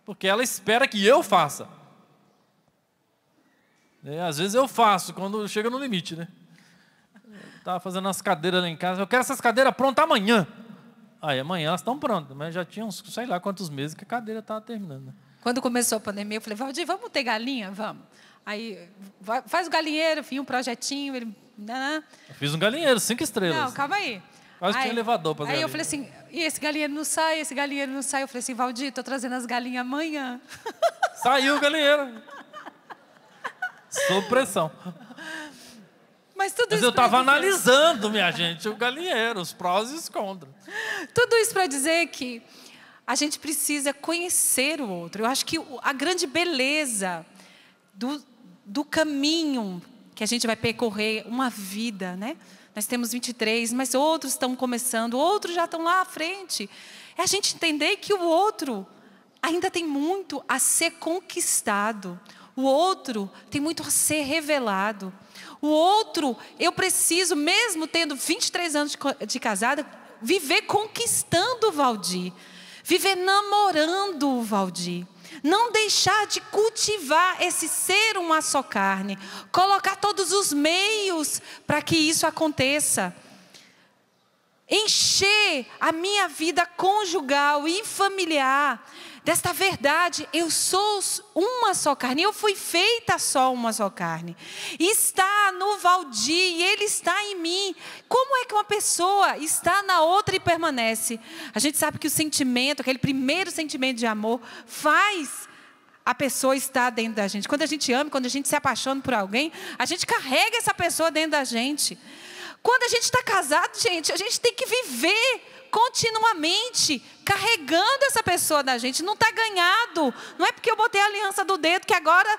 porque ela espera que eu faça. Às vezes eu faço, quando chega no limite, né? Estava fazendo as cadeiras lá em casa, eu quero essas cadeiras prontas amanhã. Aí amanhã elas estão prontas, mas já tinha uns, sei lá quantos meses que a cadeira estava terminando. Né? Quando começou a pandemia, eu falei, Valdir, vamos ter galinha? Vamos. Aí, faz o galinheiro, um projetinho. Ele, eu fiz um galinheiro, 5 estrelas. Não, calma aí. Quase tinha elevador para galinha. Aí eu falei assim, e esse galinheiro não sai, esse galinheiro não sai. Eu falei assim, Valdir, estou trazendo as galinhas amanhã. Saiu o galinheiro. Sob pressão. Mas eu estava analisando, minha gente, o galinheiro, os prós e os contras. Tudo isso para dizer que a gente precisa conhecer o outro. Eu acho que a grande beleza do caminho que a gente vai percorrer uma vida, né? Nós temos 23, mas outros estão começando, outros já estão lá à frente. É a gente entender que o outro ainda tem muito a ser conquistado. O outro tem muito a ser revelado. O outro, eu preciso, mesmo tendo 23 anos de casada, viver conquistando o Valdir. Viver namorando o Valdir. Não deixar de cultivar esse ser uma só carne. Colocar todos os meios para que isso aconteça. Encher a minha vida conjugal e familiar desta verdade. Eu sou uma só carne. Eu fui feita só uma só carne. Está no Valdir e ele está em mim. Como é que uma pessoa está na outra e permanece? A gente sabe que o sentimento, aquele primeiro sentimento de amor, faz a pessoa estar dentro da gente. Quando a gente ama, quando a gente se apaixona por alguém, a gente carrega essa pessoa dentro da gente. Quando a gente está casado, gente, a gente tem que viver continuamente carregando essa pessoa da gente. Não está ganhado. Não é porque eu botei a aliança do dedo que agora,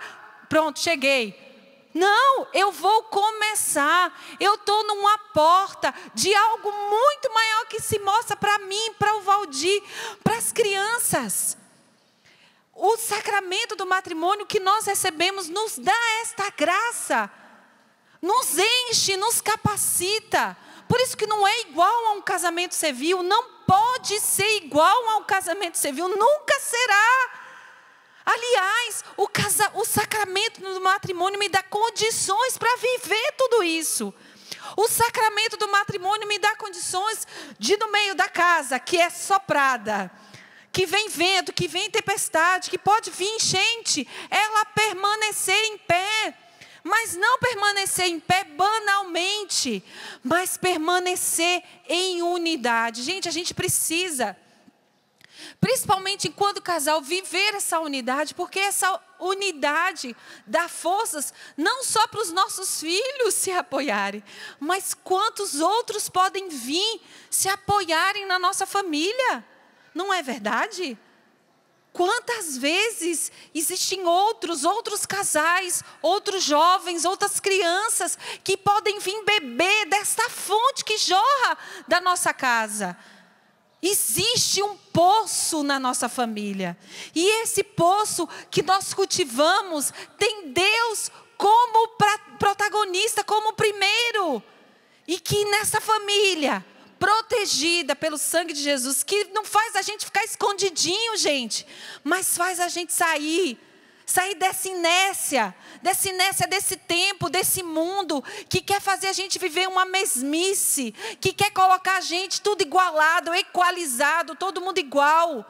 pronto, cheguei. Não, eu vou começar. Eu estou numa porta de algo muito maior que se mostra para mim, para o Valdir, para as crianças. O sacramento do matrimônio que nós recebemos nos dá esta graça. Nos enche, nos capacita. Por isso que não é igual a um casamento civil. Não pode ser igual a um casamento civil. Nunca será. Aliás, o sacramento do matrimônio me dá condições para viver tudo isso. O sacramento do matrimônio me dá condições de, no meio da casa, que é soprada, que vem vento, que vem tempestade, que pode vir enchente, ela permanecer em pé. Mas não permanecer em pé banalmente, mas permanecer em unidade. Gente, a gente precisa, principalmente enquanto casal, viver essa unidade, porque essa unidade dá forças não só para os nossos filhos se apoiarem, mas quantos outros podem vir se apoiarem na nossa família. Não é verdade? Quantas vezes existem outros casais, outros jovens, outras crianças que podem vir beber desta fonte que jorra da nossa casa. Existe um poço na nossa família. E esse poço que nós cultivamos tem Deus como protagonista, como primeiro. E que nessa família, protegida pelo sangue de Jesus, que não faz a gente ficar escondidinho, gente, mas faz a gente sair dessa inércia, desse tempo, desse mundo, que quer fazer a gente viver uma mesmice, que quer colocar a gente tudo igualado, equalizado, todo mundo igual,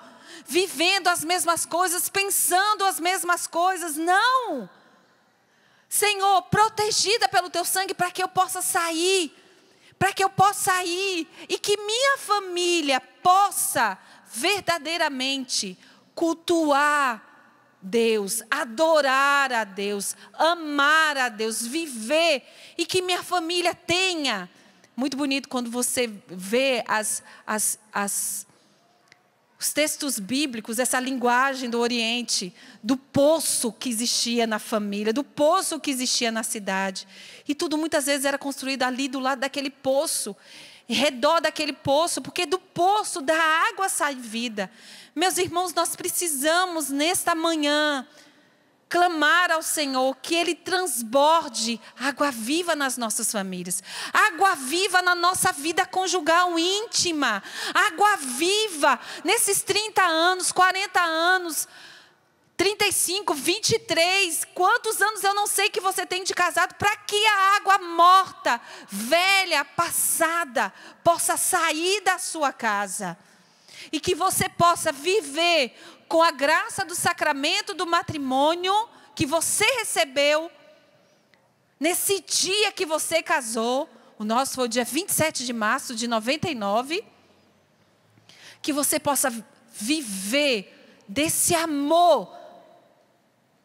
vivendo as mesmas coisas, pensando as mesmas coisas. Não! Senhor, protegida pelo teu sangue, para que eu possa sair, e que minha família possa verdadeiramente cultuar Deus, adorar a Deus, amar a Deus, viver, e que minha família tenha. Muito bonito quando você vê os textos bíblicos, essa linguagem do Oriente, do poço que existia na família, do poço que existia na cidade. E tudo muitas vezes era construído ali do lado daquele poço, em redor daquele poço, porque do poço da água sai vida. Meus irmãos, nós precisamos nesta manhã clamar ao Senhor que Ele transborde água viva nas nossas famílias, água viva na nossa vida conjugal íntima, água viva nesses 30 anos, 40 anos, 35, 23, quantos anos eu não sei que você tem de casado, para que a água morta, velha, passada, possa sair da sua casa. E que você possa viver com a graça do sacramento do matrimônio que você recebeu nesse dia que você casou. O nosso foi o dia 27 de março de 99. Que você possa viver desse amor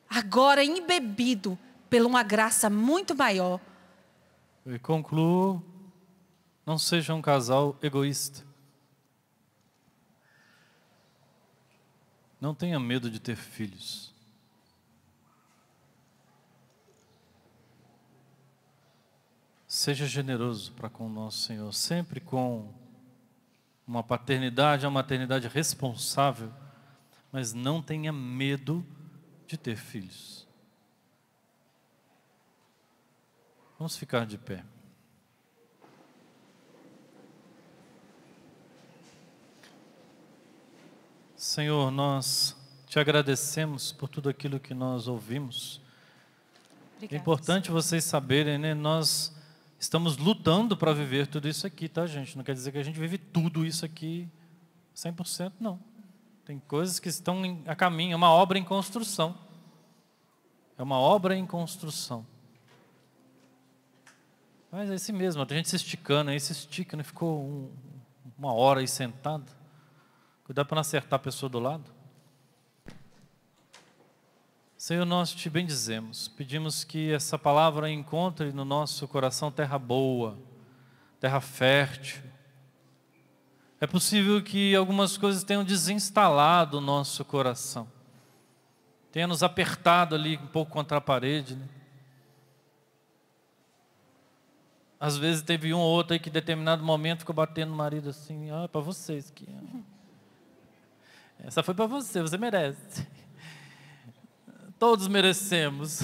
agora embebido por uma graça muito maior. E concluo, não seja um casal egoísta. Não tenha medo de ter filhos. Seja generoso para com o nosso Senhor, sempre com uma paternidade, uma maternidade responsável, mas não tenha medo de ter filhos. Vamos ficar de pé. Senhor, nós te agradecemos por tudo aquilo que nós ouvimos. Obrigada, É importante Senhor. vocês saberem, né? Nós estamos lutando para viver tudo isso aqui, tá, gente? Não quer dizer que a gente vive tudo isso aqui 100%, não. Tem coisas que estão a caminho, é uma obra em construção. É uma obra em construção. Mas é assim mesmo, tem gente se esticando, aí se estica, né? Ficou uma hora aí sentado. Cuidado para não acertar a pessoa do lado. Senhor, nós te bendizemos, pedimos que essa palavra encontre no nosso coração terra boa, terra fértil. É possível que algumas coisas tenham desinstalado o nosso coração, tenha nos apertado ali um pouco contra a parede, né? Às vezes teve um ou outro aí que em determinado momento ficou batendo no marido assim, é para vocês que essa foi para você, você merece. Todos merecemos.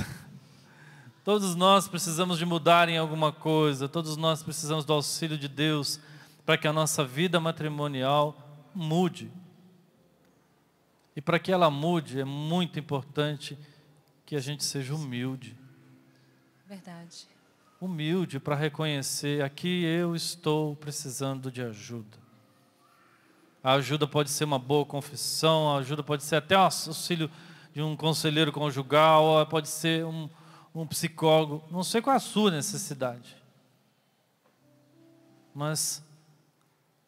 Todos nós precisamos de mudar em alguma coisa. Todos nós precisamos do auxílio de Deus para que a nossa vida matrimonial mude. E para que ela mude, é muito importante que a gente seja humilde. Verdade. Humilde para reconhecer, aqui eu estou precisando de ajuda. A ajuda pode ser uma boa confissão, a ajuda pode ser até o auxílio de um conselheiro conjugal, ou pode ser um psicólogo. Não sei qual é a sua necessidade. Mas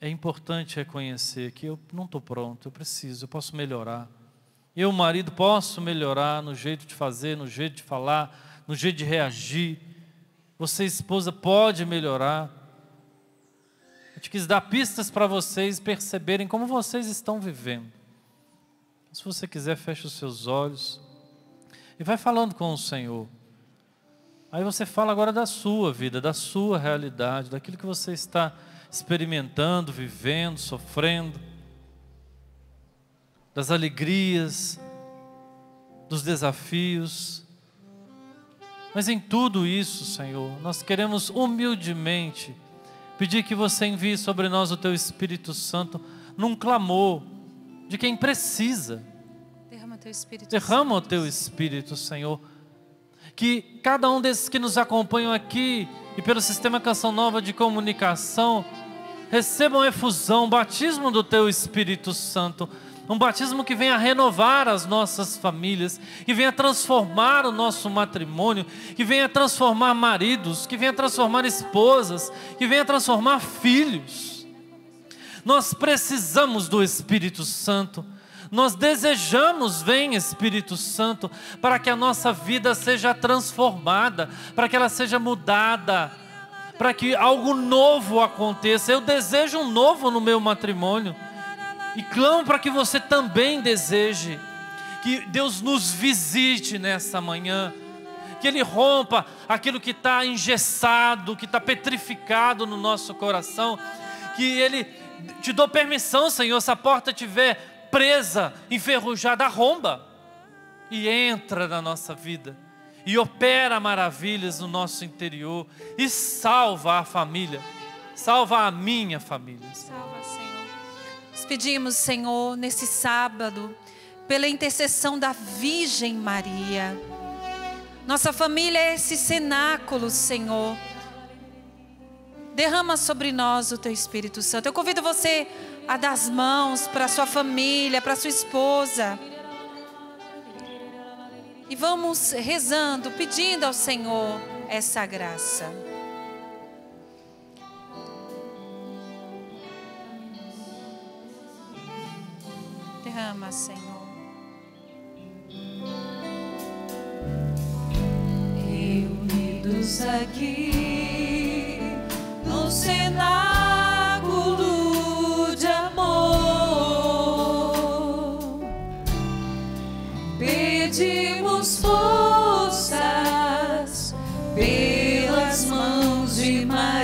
é importante reconhecer que eu não estou pronto, eu posso melhorar. Eu, marido, posso melhorar no jeito de fazer, no jeito de falar, no jeito de reagir. Você, esposa, pode melhorar. Eu te quis dar pistas para vocês perceberem como vocês estão vivendo. Se você quiser, feche os seus olhos e vai falando com o Senhor. Aí você fala agora da sua vida, da sua realidade, daquilo que você está experimentando, vivendo, sofrendo, das alegrias, dos desafios. Mas em tudo isso, Senhor, nós queremos humildemente pedir que você envie sobre nós o Teu Espírito Santo num clamor de quem precisa. Derrama Teu Espírito. Derrama o Teu Espírito, Senhor. Que cada um desses que nos acompanham aqui e pelo Sistema Canção Nova de Comunicação recebam efusão, batismo do Teu Espírito Santo. Um batismo que venha renovar as nossas famílias, que venha transformar o nosso matrimônio, que venha transformar maridos, que venha transformar esposas, que venha transformar filhos. Nós precisamos do Espírito Santo. Nós desejamos, vem Espírito Santo, para que a nossa vida seja transformada, para que ela seja mudada, para que algo novo aconteça. Eu desejo um novo no meu matrimônio. E clamo para que você também deseje. Que Deus nos visite nessa manhã. Que Ele rompa aquilo que está engessado, que está petrificado no nosso coração. Que Ele... Te dou permissão, Senhor, se a porta estiver presa, enferrujada, arromba e entra na nossa vida e opera maravilhas no nosso interior e salva a família, salva a minha família. Salva, Senhor. Nós pedimos, Senhor, nesse sábado, pela intercessão da Virgem Maria. Nossa família é esse cenáculo, Senhor. Derrama sobre nós o Teu Espírito Santo. Eu convido você a dar as mãos para a sua família, para a sua esposa. E vamos rezando, pedindo ao Senhor essa graça. Derrama, Senhor. Reunidos aqui no cenáculo de amor, pedimos forças pelas mãos de Maria.